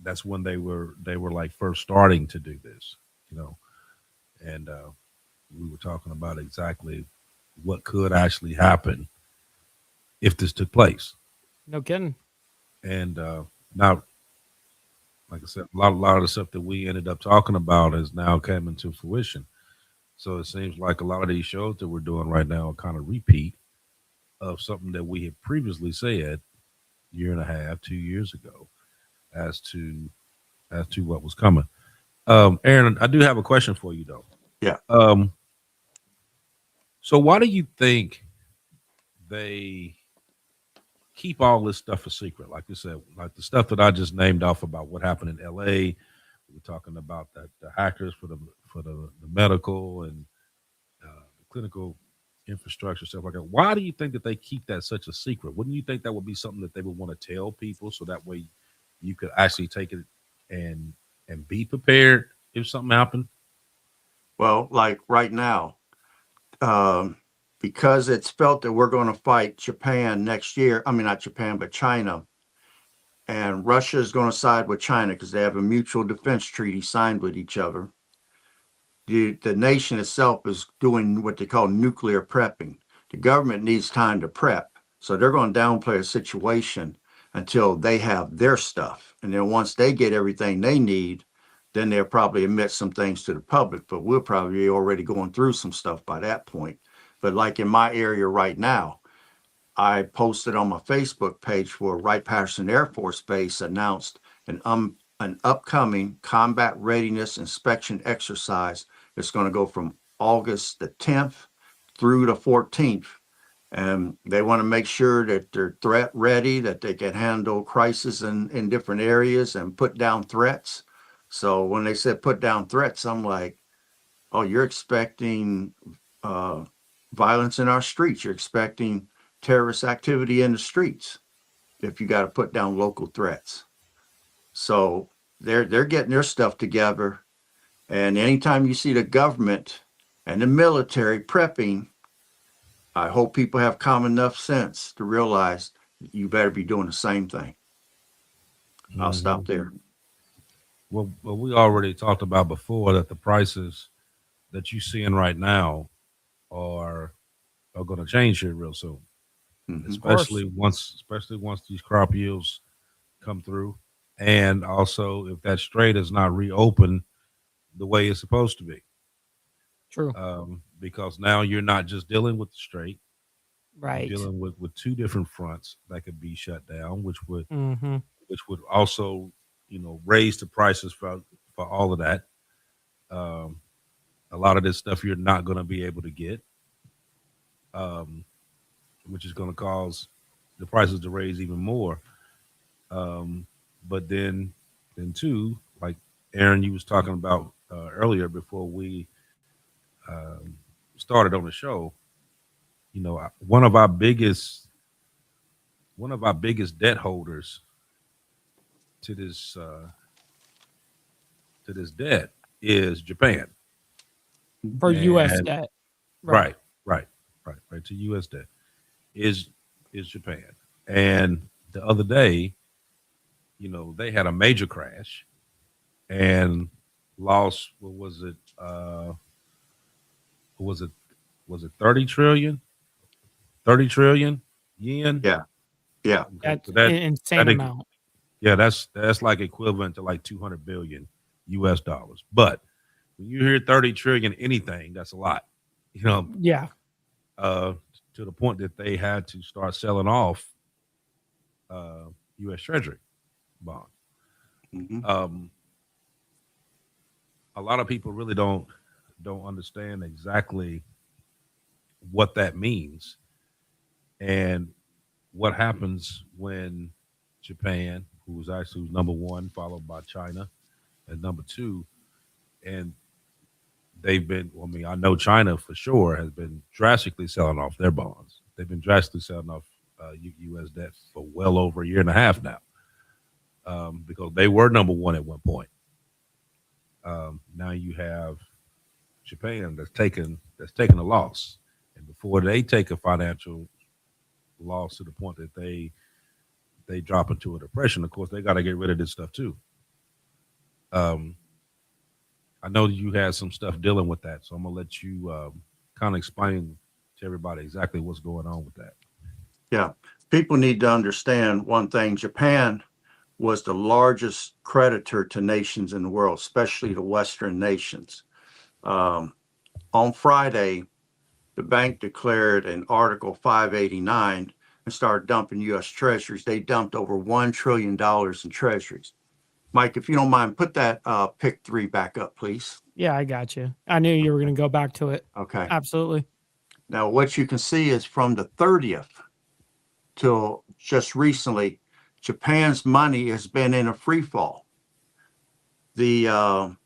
that's when they were like first starting to do this, you know, and we were talking about exactly what could actually happen if this took place. No kidding. And now, like I said, a lot of the stuff that we ended up talking about has now come into fruition. So it seems like a lot of these shows that we're doing right now are kind of repeat of something that we had previously said year and a half, 2 years ago, as to what was coming. Aaron, I do have a question for you though. Yeah. So why do you think they keep all this stuff a secret? Like you said, like the stuff that I just named off about what happened in LA. We're talking about that the hackers for the medical and the clinical infrastructure stuff like that. Why do you think that they keep that such a secret? Wouldn't you think that would be something that they would want to tell people so that way you could actually take it and be prepared if something happened? Well, like right now, because it's felt that we're going to fight Japan next year. I mean, not Japan, but China. And Russia is going to side with China because they have a mutual defense treaty signed with each other. The nation itself is doing what they call nuclear prepping. The government needs time to prep. So they're going to downplay a situation until they have their stuff. And then once they get everything they need, then they'll probably admit some things to the public, but we'll probably be already going through some stuff by that point. But like in my area right now, I posted on my Facebook page where Wright-Patterson Air Force Base announced an upcoming combat readiness inspection exercise that's going to go from August the 10th through the 14th. And they want to make sure that they're threat ready, that they can handle crisis in different areas and put down threats. So when they said put down threats, I'm like, Oh, you're expecting uh, violence in our streets. You're expecting terrorist activity in the streets if you got to put down local threats. So they're getting their stuff together. And anytime you see the government and the military prepping, I hope people have common enough sense to realize you better be doing the same thing. I'll stop there. Well, we already talked about before that the prices that you're seeing right now are going to change here real soon, Mhm. especially once these crop yields come through, and also if that strait is not reopened the way it's supposed to be, True. because now you're not just dealing with the strait, you're Right. dealing with two different fronts that could be shut down, Mm-hmm. which would also, raise the prices for all of that. Um, a lot of this stuff you're not going to be able to get, um, which is going to cause the prices to raise even more. But then too, like Aaron, you was talking about earlier before we um, started on the show. One of our biggest debt holders to this debt is Japan. For U.S. And debt. right, right to U.S. debt is Japan. And the other day, they had a major crash and lost, what was it? What was it? Was it 30 trillion? 30 trillion yen? Yeah. Yeah. Okay. That's So an insane amount. yeah, that's like equivalent to like 200 billion US dollars. But when you hear 30 trillion anything, that's a lot. You know, Yeah. uh to the point that they had to start selling off US Treasury bonds. Mhm. Um a lot of people really don't understand exactly what that means and what happens when Japan, who's number one, followed by China, and number two, and they've been. Well, I mean, I know China for sure has been drastically selling off their bonds. They've been drastically selling off U.S. debt for well over a year and a half now, because they were number one at one point. Now you have Japan that's taken a loss, and before they take a financial loss to the point that they drop into a depression, of course they got to get rid of this stuff too. Um, I know that you had some stuff dealing with that, so I'm gonna let you kind of explain to everybody exactly what's going on with that. Yeah. People need to understand one thing. Japan was the largest creditor to nations in the world, especially the Western nations. Um, on Friday, the bank declared an Article 589 and started dumping U.S. treasuries. They dumped over $1 trillion in treasuries. Mike, if you don't mind, put that pick 3 back up, please. Yeah, I got you. I knew you were going to go back to it. Okay. Absolutely. Now, what you can see is from the 30th till just recently, Japan's money has been in a free fall. The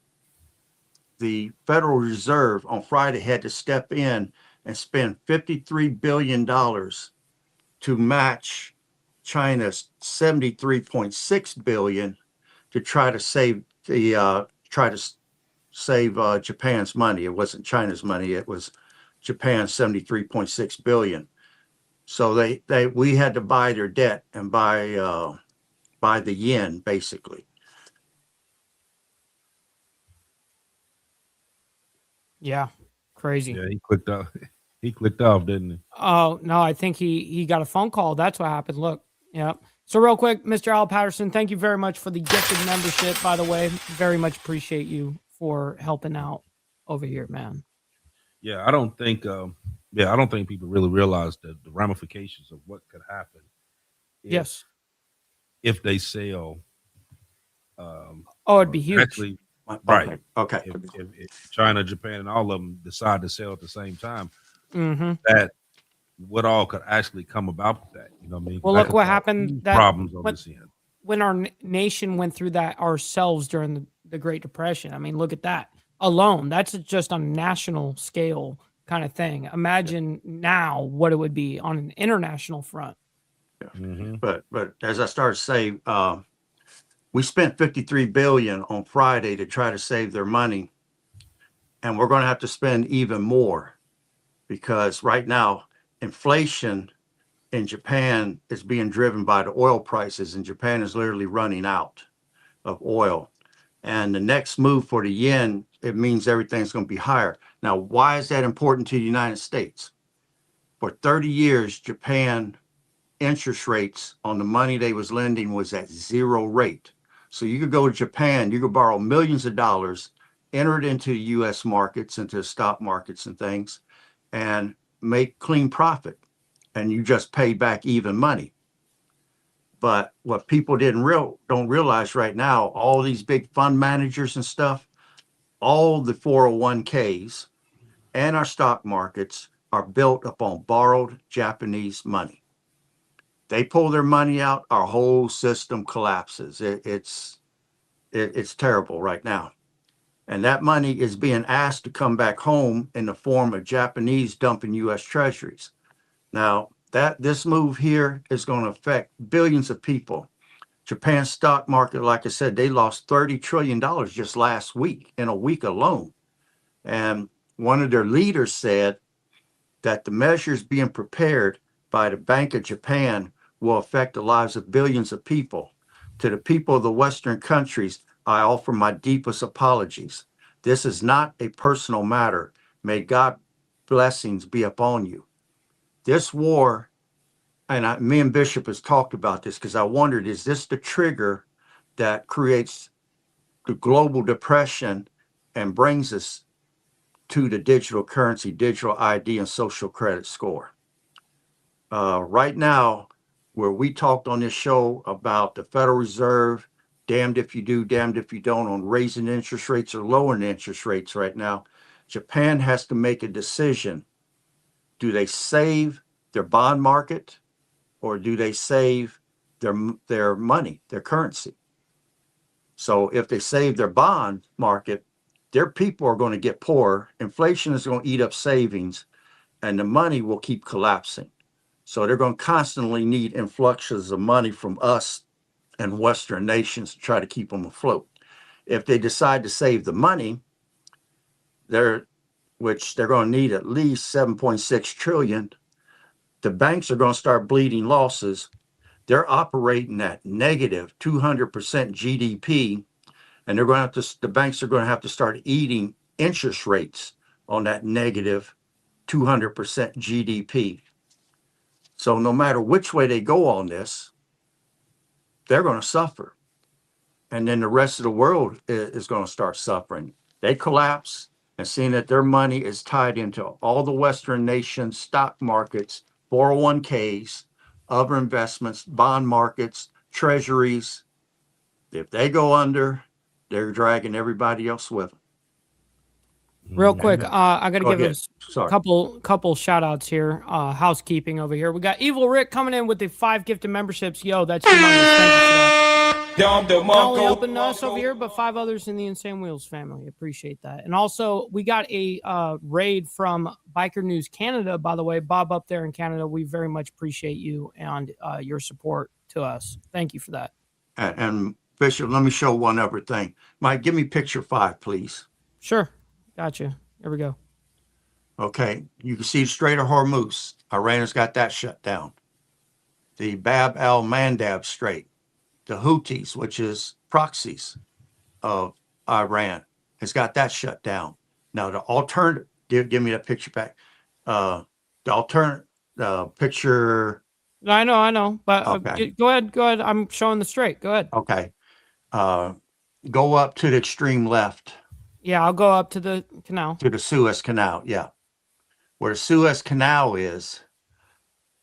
Federal Reserve on Friday had to step in and spend $53 billion to match China's 73.6 billion to try to save Japan's money. It wasn't China's money; it was Japan's 73.6 billion. So we had to buy their debt and buy the yen basically. Yeah. Crazy. Yeah, he clicked off. He clicked off, didn't he? Oh, no, I think he got a phone call. That's what happened. Look. Yeah. So real quick, Mr. Al Patterson, thank you very much for the gifted membership, by the way. Very much appreciate you for helping out over here, man. Yeah, I don't think. I don't think people really realize the ramifications of what could happen if Yes. if they sell. Oh, it'd be huge. Actually, right. Okay. If China, Japan, and all of them decide to sell at the same time, Mm-hmm. that what all could actually come about with that. You know what I mean? Well, That look could what cause happened. huge That problems on what- this end. when our nation went through that ourselves during the Great Depression. I mean, look at that. alone. That's just on a national scale kind of thing. Imagine now what it would be on an international front. Mhm. But as I started to say, we spent 53 billion on Friday to try to save their money, and we're going to have to spend even more because right now inflation in Japan is being driven by the oil prices, and Japan is literally running out of oil. And the next move for the yen, it means everything's going to be higher. Now, why is that important to the United States? For 30 years, Japan interest rates on the money they was lending was at zero rate. So you could go to Japan, you could borrow millions of dollars, enter it into the US markets, into the stock markets and things, and make clean profit. And you just pay back even money. But what people don't realize right now, all these big fund managers and stuff, all the 401ks and our stock markets are built upon borrowed Japanese money. They pull their money out, our whole system collapses. It's terrible right now. And that money is being asked to come back home in the form of Japanese dumping US treasuries. Now, this move here is going to affect billions of people. Japan's stock market, like I said, they lost $30 trillion just last week, in a week alone. And one of their leaders said that the measures being prepared by the Bank of Japan will affect the lives of billions of people. To the people of the Western countries, I offer my deepest apologies. This is not a personal matter. May God's blessings be upon you. This war, and me and Bishop has talked about this because I wondered, is this the trigger that creates the global depression and brings us to the digital currency, digital ID, and social credit score? Right now, where we talked on this show about the Federal Reserve, damned if you do, damned if you don't, on raising interest rates or lowering interest rates right now, Japan has to make a decision. Do they save their bond market or do they save their money, their currency? So if they save their bond market, their people are going to get poorer. Inflation is going to eat up savings, and the money will keep collapsing. So they're going to constantly need influxes of money from us and Western nations to try to keep them afloat. If they decide to save the money, which they're going to need at least 7.6 trillion, the banks are going to start bleeding losses. They're operating at negative 200% GDP, and the banks are going to have to start eating interest rates on that negative 200% GDP. So no matter which way they go on this, they're going to suffer. And then the rest of the world is going to start suffering. They collapse, and seeing that their money is tied into all the Western nations, stock markets, 401ks, other investments, bond markets, treasuries. If they go under, they're dragging everybody else with them. Real quick, I got to Go give ahead. us Sorry. couple shout outs here. Housekeeping over here. We got Evil Rick coming in with the 5 gifted memberships. Yo, that's humongous. Thank you for that. Not only helping us over here, but 5 others in the Insane Wheels family. Appreciate that. And also, we got a raid from Biker News Canada, by the way. Bob up there in Canada, we very much appreciate you and your support to us. Thank you for that. And Bishop, let me show one other thing. Mike, give me picture 5, please. Sure. Gotcha. Here we go. Okay, you can see the Strait of Hormuz. Iran has got that shut down. The Bab al-Mandab Strait, the Houthis, which is proxies of Iran, has got that shut down. Now the alternative, give me that picture back. The alternate picture. I know, but Okay. go ahead. I'm showing the strait. Go ahead. Okay. Go up to the extreme left. Yeah, I'll go up to the canal. To the Suez Canal, yeah. Where the Suez Canal is,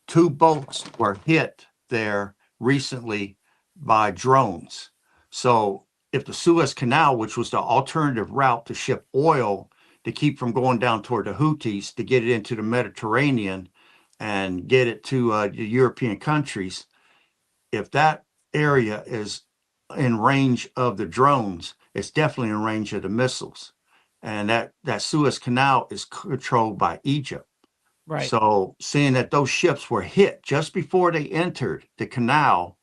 2 boats were hit there recently by drones. So if the Suez Canal, which was the alternative route to ship oil to keep from going down toward the Houthis to get it into the Mediterranean and get it to the European countries, if that area is in range of the drones, it's definitely in range of the missiles. and that Suez Canal is controlled by Egypt. Right. So seeing that those ships were hit just before they entered the canal,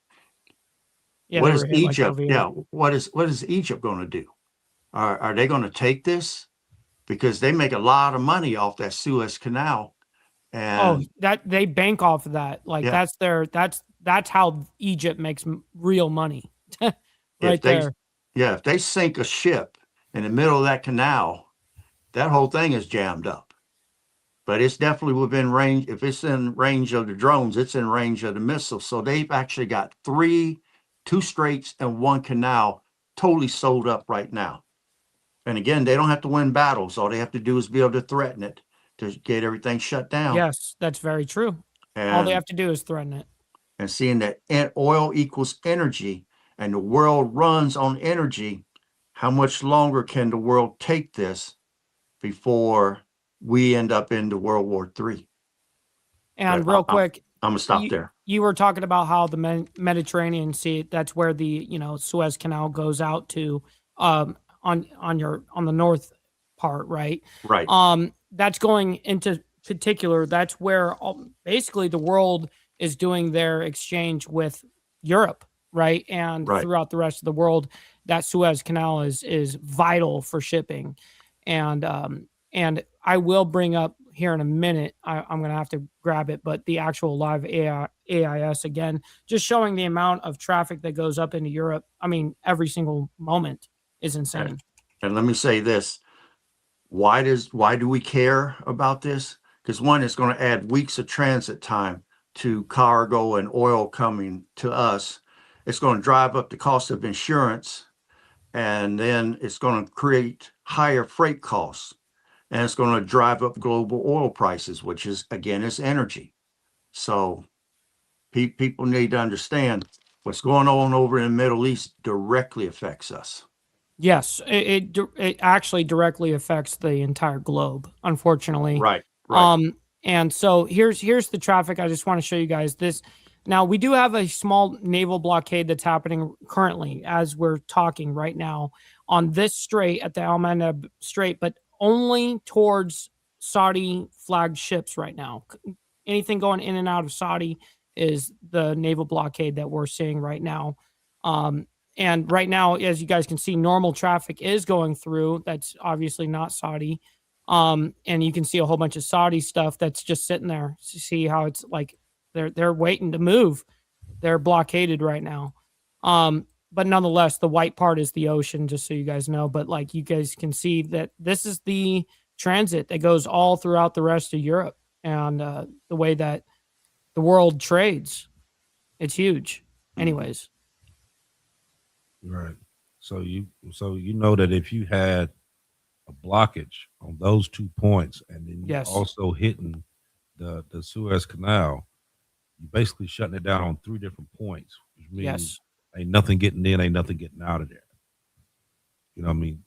Yeah, what they is were hit like Egypt? LVA. Yeah, what is Egypt going to do? Are they going to take this? Because they make a lot of money off that Suez Canal, Oh, and that they bank off of that. Like yeah, that's how Egypt makes real money. if Right they there. if they sink a ship in the middle of that canal, that whole thing is jammed up. But it's definitely within range. If it's in range of the drones, it's in range of the missiles. So they've actually got two straits and one canal totally sold up right now. And again, they don't have to win battles. All they have to do is be able to threaten it to get everything shut down. Yes, that's very true. All they And have to do is threaten it. seeing that oil equals energy and the world runs on energy, how much longer can the world take this before we end up into World War III? But And real quick, I'm gonna stop you there. you were talking about how the Mediterranean Sea, that's where the Suez Canal goes out to, on the north part, right? Right, That's going into particular. That's where basically the world is doing their exchange with Europe, right? And right. throughout the rest of the world, that Suez Canal is vital for shipping, and I will bring up here in a minute. I'm going to have to grab it, but the actual live AIS again, just showing the amount of traffic that goes up into Europe. I mean, every single moment is insane. And let me say this: why do we care about this? Because one, it's going to add weeks of transit time to cargo and oil coming to us. It's going to drive up the cost of insurance, and then it's going to create higher freight costs, and it's going to drive up global oil prices, which is again is energy. So people need to understand what's going on over in the Middle East directly affects us. Yes, it actually directly affects the entire globe, unfortunately. Right, right. Um, and so here's the traffic. I just want to show you guys this. Now we do have a small naval blockade that's happening currently as we're talking right now on this strait at the Al Manab Strait, but only towards Saudi flagged ships right now. Anything going in and out of Saudi is the naval blockade that we're seeing right now. And right now, as you guys can see, normal traffic is going through. That's obviously not Saudi. And you can see a whole bunch of Saudi stuff that's just sitting there. To see how it's like they're waiting to move. They're blockaded right now. But nonetheless, the white part is the ocean, just so you guys know. But like you guys can see that this is the transit that goes all throughout the rest of Europe, and the way that the world trades, it's huge. Anyways. Right. So you know that if you had a blockage on those 2 points, and then you Yes. also hitting the Suez Canal, you basically shutting it down on 3 different points, which means Yes. ain't nothing getting in, ain't nothing getting out of there. You know what I mean?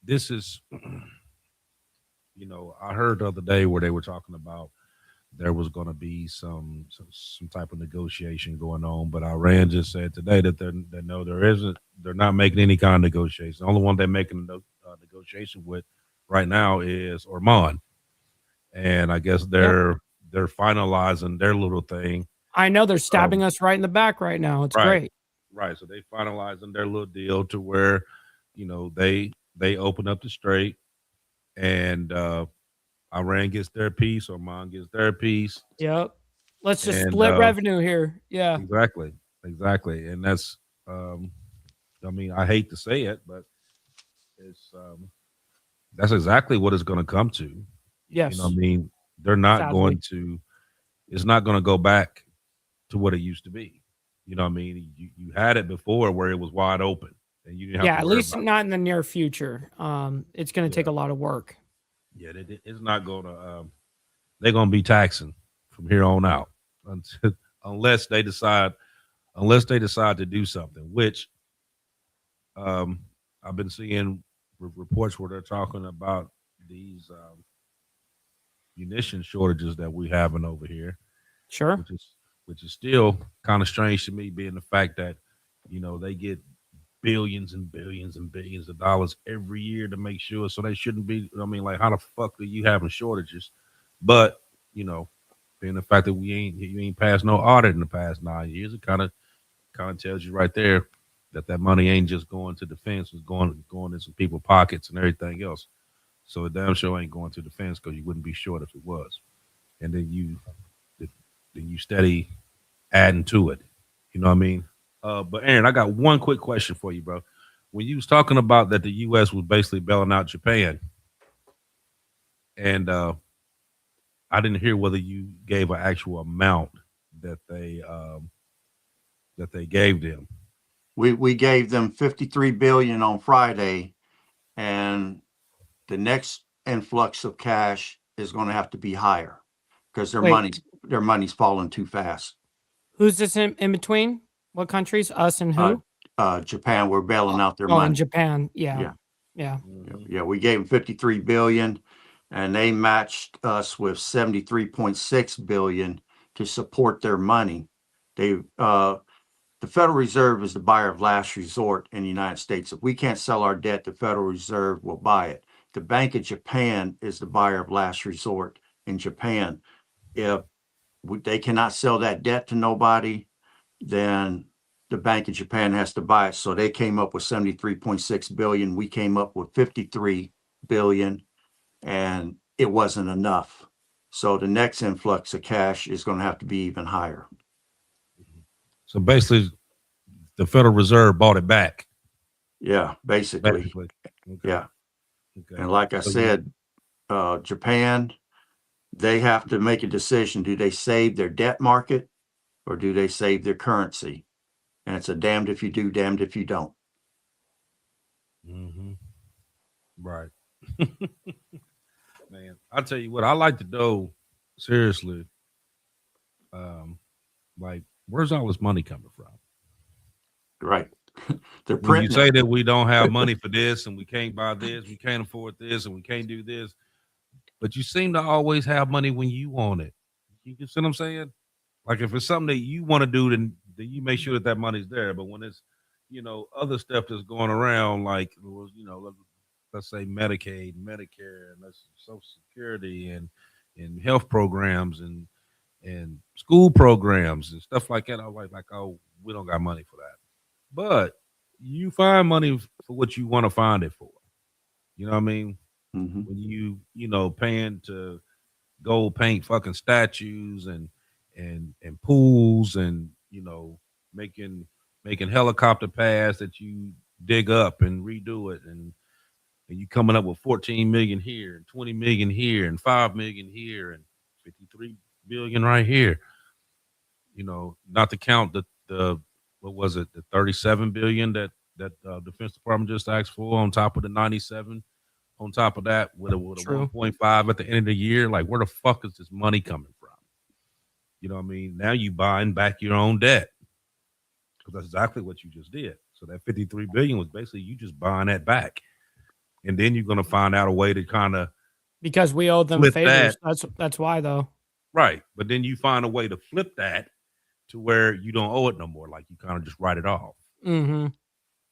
This is, I heard the other day where they were talking about there was going to be some type of negotiation going on, but Iran just said today that no, there isn't. They're not making any kind of negotiation. The only one they're making a negotiation with right now is Oman, and I guess they're finalizing their little thing. I know they're stabbing us right in the back right now. It's Right. great. Right. So they finalizing their little deal to where, they open up the strait, and Iran gets their piece, Oman gets their piece. Yep. Let's just And split revenue here. Yeah. exactly. And that's I hate to say it, but it's that's exactly what it's going to come to. Yes. You know what I mean? They're not Sadly. going to it's not going to go back to what it used to be. You know what I mean? You had it before where it was wide open and you didn't have Yeah, to at worry least about not in the near future. It's going to take a lot of work. Yeah, it's not going to. They're going to be taxing from here on out unless they decide to do something. Which I've been seeing reports where they're talking about these munition shortages that we having over here, Sure. which is still kind of strange to me, being the fact that they get billions and billions and billions of dollars every year to make sure. So they shouldn't be. I mean, like, how the fuck are you having shortages? But you know, being the fact that you ain't passed no audit in the past 9 years, it kind of tells you right there that money ain't just going to defense, it's going in some people's pockets and everything else. So it damn sure ain't going to defense because you wouldn't be short if it was. And then you steady adding to it. You know what I mean? But Aaron, I got one quick question for you, bro. When you was talking about that the U.S. was basically bailing out Japan, and I didn't hear whether you gave an actual amount that they gave them. We gave them 53 billion on Friday, and the next influx of cash is going to have to be higher because Wait, their money's falling too fast. who's this in between? What countries? Us and Uh, who? Japan, we're bailing out their Oh, money. in Japan. Yeah. Yeah. Yeah. Yeah, we gave them 53 billion, and they matched us with 73.6 billion to support their money. They the Federal Reserve is the buyer of last resort in the United States. If we can't sell our debt, the Federal Reserve will buy it. The Bank of Japan is the buyer of last resort in Japan. If they cannot sell that debt to nobody, then the Bank of Japan has to buy it. So they came up with 73.6 billion. We came up with 53 billion, and it wasn't enough. So the next influx of cash is going to have to be even higher. So basically, the Federal Reserve bought it back. Yeah, basically. Okay. Yeah. Okay. And like I So said, Japan, they have to make a decision. Do they save their debt market or do they save their currency? And it's a damned if you do, damned if you don't. mm-hmm. Right. Man, I'll tell you what, I like to know, seriously, like, where's all this money coming from? Right. They're When you printing say it. that we don't have money for this and we can't buy this, we can't afford this, and we can't do this, but you seem to always have money when you want it. You see what I'm saying? Like, if it's something that you want to do, then you make sure that money's there. But when it's, other stuff that's going around, like, let's say Medicaid, Medicare, and let's Social Security, and health programs, and school programs and stuff like that, I was like, oh, we don't got money for that. But you find money for what you want to find it for. You know what I mean? Mm-hmm. When paying to gold paint fucking statues and pools, and making helicopter pads that you dig up and redo it, and you coming up with 14 million here and 20 million here and 5 million here and 53 billion right here. Not to count the what was it, the 37 billion that Defense Department just asked for on top of the 97. On top of that, with a 1.5 at the end of the year, like, where the fuck is this money coming from? You know what I mean? Now you buying back your own debt, because that's exactly what you just did. So that 53 billion was basically you just buying that back, and then you're going to find out a way to kind of, Because we owe them flip favors. that. That's why, though. Right, but then you find a way to flip that to where you don't owe it no more. Like, you kind of just write it off. Mm-hmm.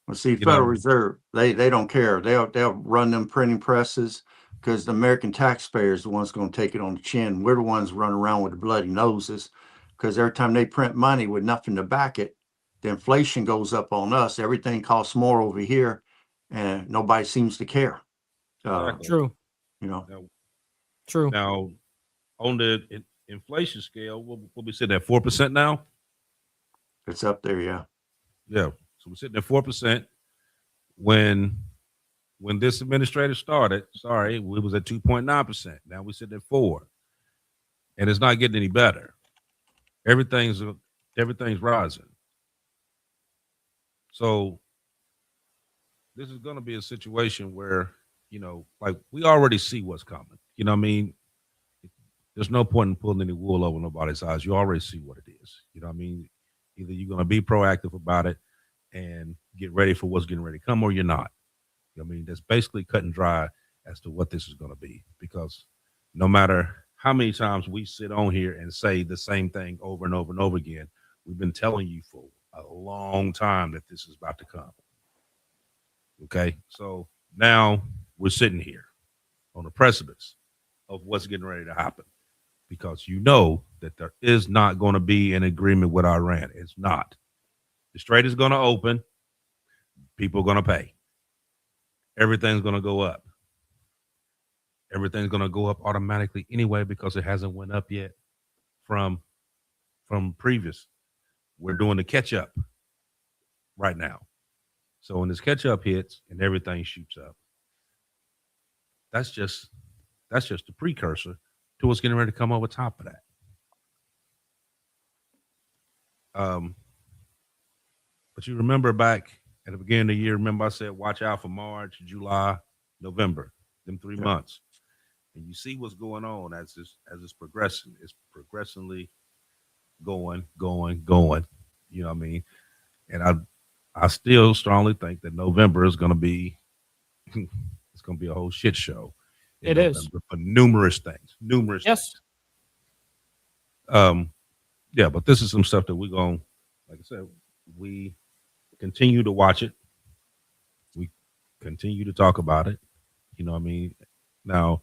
Well, see, Federal Reserve, they don't care. They'll run them printing presses because the American taxpayer is the one's going to take it on the chin. We're the ones running around with the bloody noses because every time they print money with nothing to back it, the inflation goes up on us. Everything costs more over here, and nobody seems to care. Exactly. True. Now, True. Now, on the inflation scale, we'll be sitting at 4% now. It's up there, yeah. Yeah. So we're sitting at 4%. When this administrator started, we was at 2.9%. Now we're sitting at 4%, and it's not getting any better. Everything's rising. So this is going to be a situation where, like, we already see what's coming. You know what I mean? There's no point in pulling any wool over nobody's eyes. You already see what it is. You know what I mean? Either you're going to be proactive about it and get ready for what's getting ready to come, or you're not. I mean, that's basically cut and dry as to what this is going to be, because no matter how many times we sit on here and say the same thing over and over and over again, we've been telling you for a long time that this is about to come. Okay. So now we're sitting here on the precipice of what's getting ready to happen because you know that there is not going to be an agreement with Iran. It's not. The strait is going to open. People are going to pay. Everything's going to go up. Everything's going to go up automatically anyway because it hasn't went up yet from previous. We're doing the catch up right now. So when this catch up hits and everything shoots up, that's just the precursor to what's getting ready to come over top of that. But you remember back at the beginning of the year, remember I said, watch out for March, July, November, them 3 months. And you see what's going on as it's progressing. It's progressively going. You know what I mean? And I still strongly think that November is going to be it's going to be a whole shit show. It is for numerous things. Yes. Things. Yeah, but this is some stuff that we're going. Like I said, we continue to watch it. We continue to talk about it. You know what I mean? Now,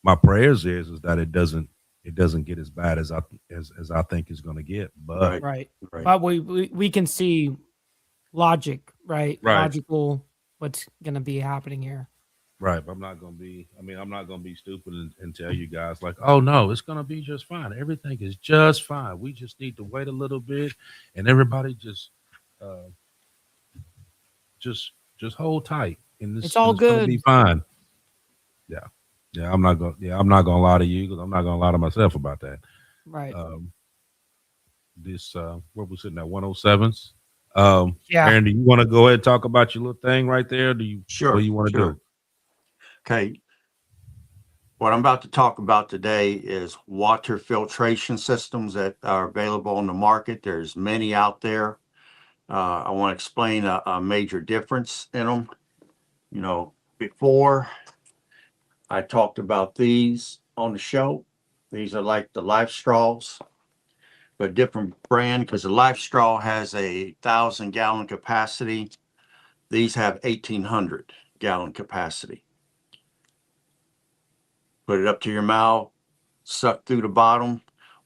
my prayers is that it doesn't get as bad as I think it's going to get. But right. But we can see logic, right? Logical what's going to be happening here. Right, but I'm not going to be stupid and tell you guys like, oh no, it's going to be just fine. Everything is just fine. We just need to wait a little bit, and everybody just hold tight. And it's all good. It's gonna be fine. Yeah. I'm not gonna lie to you because I'm not gonna lie to myself about that. Right. Where we sitting at 107s. Yeah. Aaron, do you want to go ahead and talk about your little thing right there? Sure. What do you want to do? Okay. What I'm about to talk about today is water filtration systems that are available on the market. There's many out there. I want to explain a major difference in them. You know, before I talked about these on the show. These are like the Life Straws, but different brand because the Life Straw has 1,000-gallon capacity. These have 1,800-gallon capacity. Put it up to your mouth, suck through the bottom,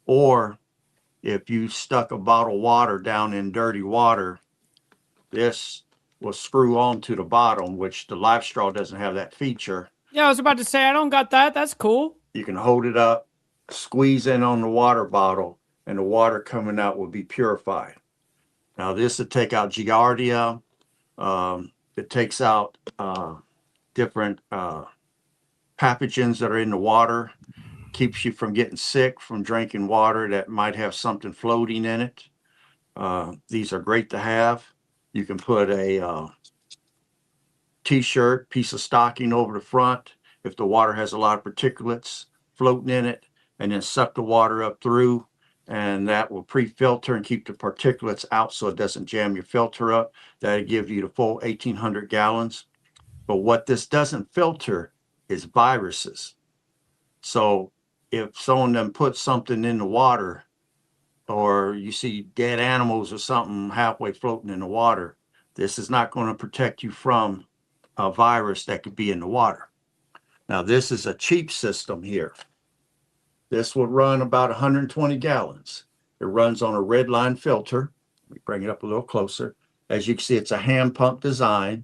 or if you stuck a bottle of water down in dirty water, this will screw onto the bottom, which the Life Straw doesn't have that feature. Yeah, I was about to say, I don't got that. That's cool. You can hold it up, squeeze in on the water bottle, and the water coming out will be purified. Now, this will take out Giardia. It takes out different pathogens that are in the water, keeps you from getting sick from drinking water that might have something floating in it. These are great to have. You can put a t-shirt, piece of stocking over the front if the water has a lot of particulates floating in it, and then suck the water up through, and that will pre-filter and keep the particulates out so it doesn't jam your filter up. That'll give you the full 1,800 gallons. But what this doesn't filter is viruses. So if someone then puts something in the water, or you see dead animals or something halfway floating in the water, this is not going to protect you from a virus that could be in the water. Now, this is a cheap system here. This will run about 120 gallons. It runs on a red line filter. Let me bring it up a little closer. As you can see, it's a hand pump design.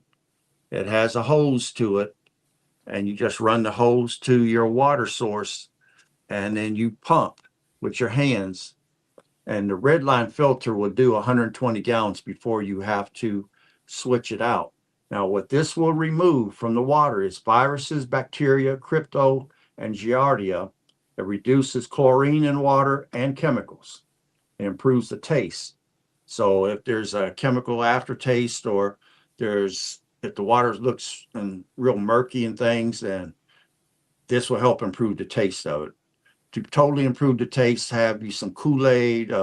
It has a hose to it, and you just run the hose to your water source, and then you pump with your hands. And the red line filter will do 120 gallons before you have to switch it out. Now, what this will remove from the water is viruses, bacteria, crypto, and giardia. It reduces chlorine in water and chemicals. It improves the taste. So if there's a chemical aftertaste, or if the water looks real murky and things, then this will help improve the taste of it. To totally improve the taste, have you some Kool-Aid,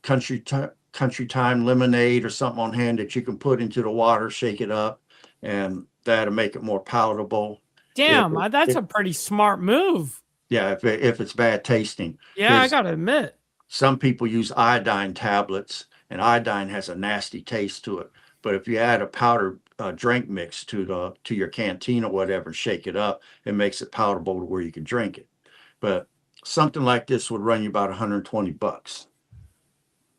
country time lemonade or something on hand that you can put into the water, shake it up, and that'll make it more palatable. Damn, that's a pretty smart move. Yeah, if it's bad tasting. Yeah, I gotta admit. Some people use iodine tablets, and iodine has a nasty taste to it. But if you add a powdered drink mix to your canteen or whatever, shake it up. It makes it palatable to where you can drink it. But something like this would run you about $120.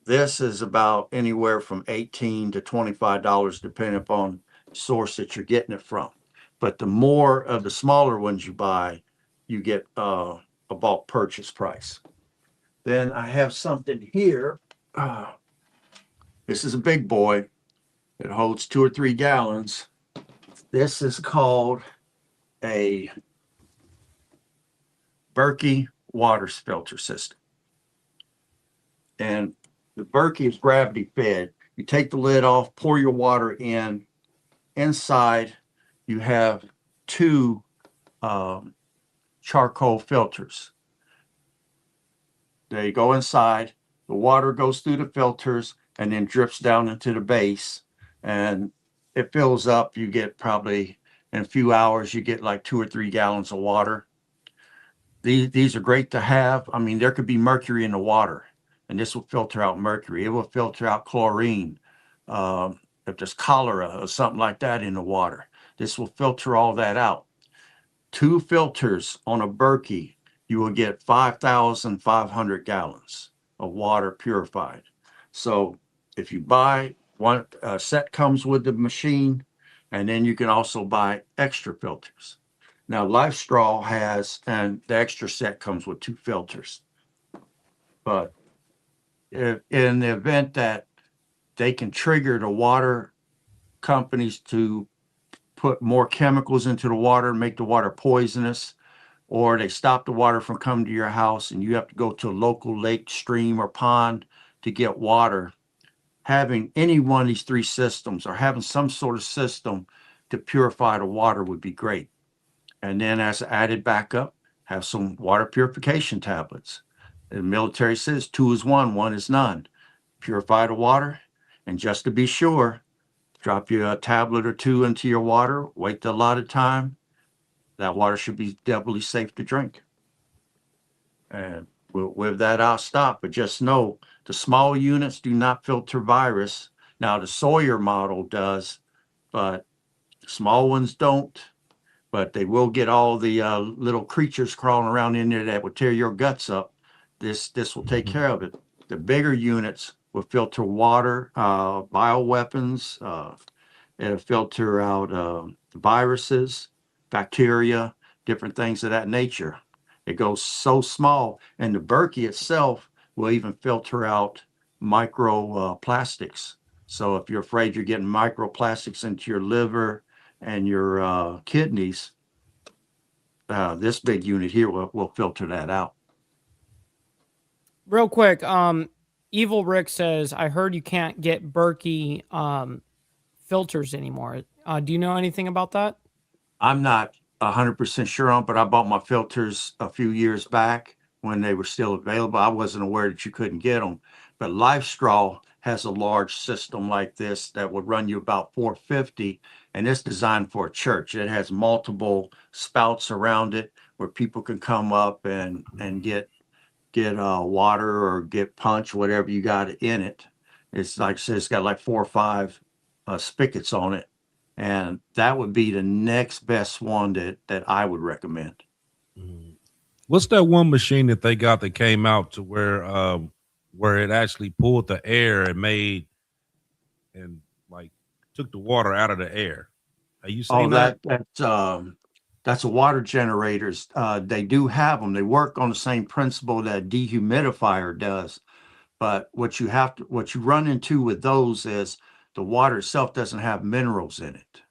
This is about anywhere from $18 to $25, depending upon source that you're getting it from. But the more of the smaller ones you buy, you get a bulk purchase price. Then I have something here. This is a big boy. It holds 2 or 3 gallons. This is called a Berkey water filter system. And the Berkey is gravity fed. You take the lid off, pour your water in. Inside, you have 2 charcoal filters. They go inside. The water goes through the filters and then drips down into the base. And it fills up. You get probably in a few hours, you get like 2 or 3 gallons of water. These are great to have. I mean, there could be mercury in the water, and this will filter out mercury. It will filter out chlorine. If there's cholera or something like that in the water, this will filter all that out. 2 filters on a Berkey, you will get 5,500 gallons of water purified. So if you buy one, set comes with the machine, and then you can also buy extra filters. Now, Life Straw has, and the extra set comes with 2 filters. But if, in the event that they can trigger the water companies to put more chemicals into the water, make the water poisonous, or they stop the water from coming to your house and you have to go to a local lake, stream, or pond to get water, having any one of these 3 systems or having some sort of system to purify the water would be great. And then as added backup, have some water purification tablets. The military says 2 is 1, 1 is none. Purify the water, and just to be sure, drop you a tablet or 2 into your water, wait a lot of time. That water should be doubly safe to drink. And with that, I'll stop. But just know the small units do not filter virus. Now, the Sawyer model does, but small ones don't. But they will get all the little creatures crawling around in there that will tear your guts up. This will take care of it. The bigger units will filter water, bioweapons. It'll filter out viruses, bacteria, different things of that nature. It goes so small, and the Berkey itself will even filter out microplastics. So if you're afraid you're getting microplastics into your liver and your kidneys, this big unit here will filter that out. Real quick, Evil Rick says, I heard you can't get Berkey filters anymore. Do you know anything about that? I'm not 100% sure on, but I bought my filters a few years back when they were still available. I wasn't aware that you couldn't get them. But Life Straw has a large system like this that would run you about $450, and it's designed for a church. It has multiple spouts around it where people can come up and get water or get punch, whatever you got in it. It's like I said, it's got like 4 or 5 spigots on it, and that would be the next best one that I would recommend. What's that one machine that they got that came out to where it actually pulled the air and made and like took the water out of the air? Have you seen that? That's a water generators. They do have them. They work on the same principle that dehumidifier does. But what you run into with those is the water itself doesn't have minerals in it.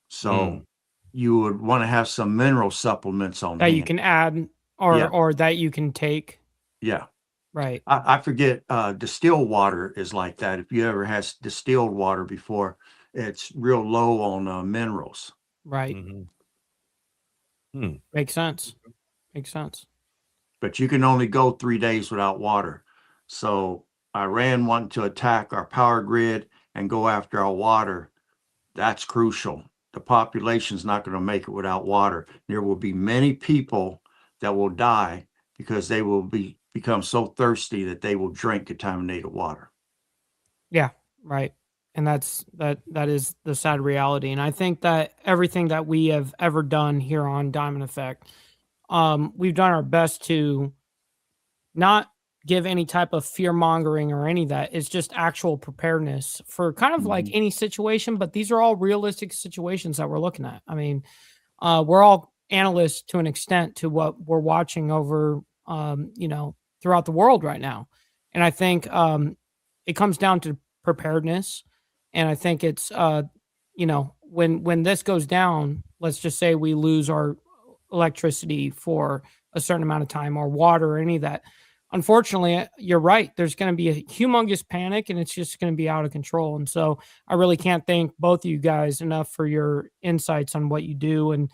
So you would want to have some mineral supplements on that hand. you can add or that you can take. Yeah. Right. I forget, distilled water is like that. If you ever had distilled water before, it's real low on minerals. Right. Mm-hmm. Makes sense. Makes sense. But you can only go 3 days without water. So Iran wanting to attack our power grid and go after our water, that's crucial. The population's not going to make it without water. There will be many people that will die because they will become so thirsty that they will drink contaminated water. Yeah, right. And that is the sad reality. And I think that everything that we have ever done here on Diamond Effect, we've done our best to not give any type of fear mongering or any of that. It's just actual preparedness for kind of like any situation, but these are all realistic situations that we're looking at. I mean, we're all analysts to an extent to what we're watching over, throughout the world right now. And I think it comes down to preparedness. And I think it's, when this goes down, let's just say we lose our electricity for a certain amount of time or water or any of that. Unfortunately, you're right. There's going to be a humongous panic and it's just going to be out of control. And so I really can't thank both of you guys enough for your insights on what you do and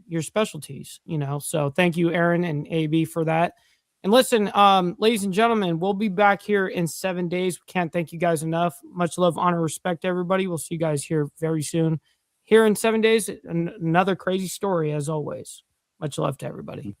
your specialties, So thank you, Aaron and AB, for that. And listen, ladies and gentlemen, we'll be back here in 7 days. We can't thank you guys enough. Much love, honor, respect, everybody. We'll see you guys here very soon. Here in 7 days, another crazy story as always. Much love to everybody.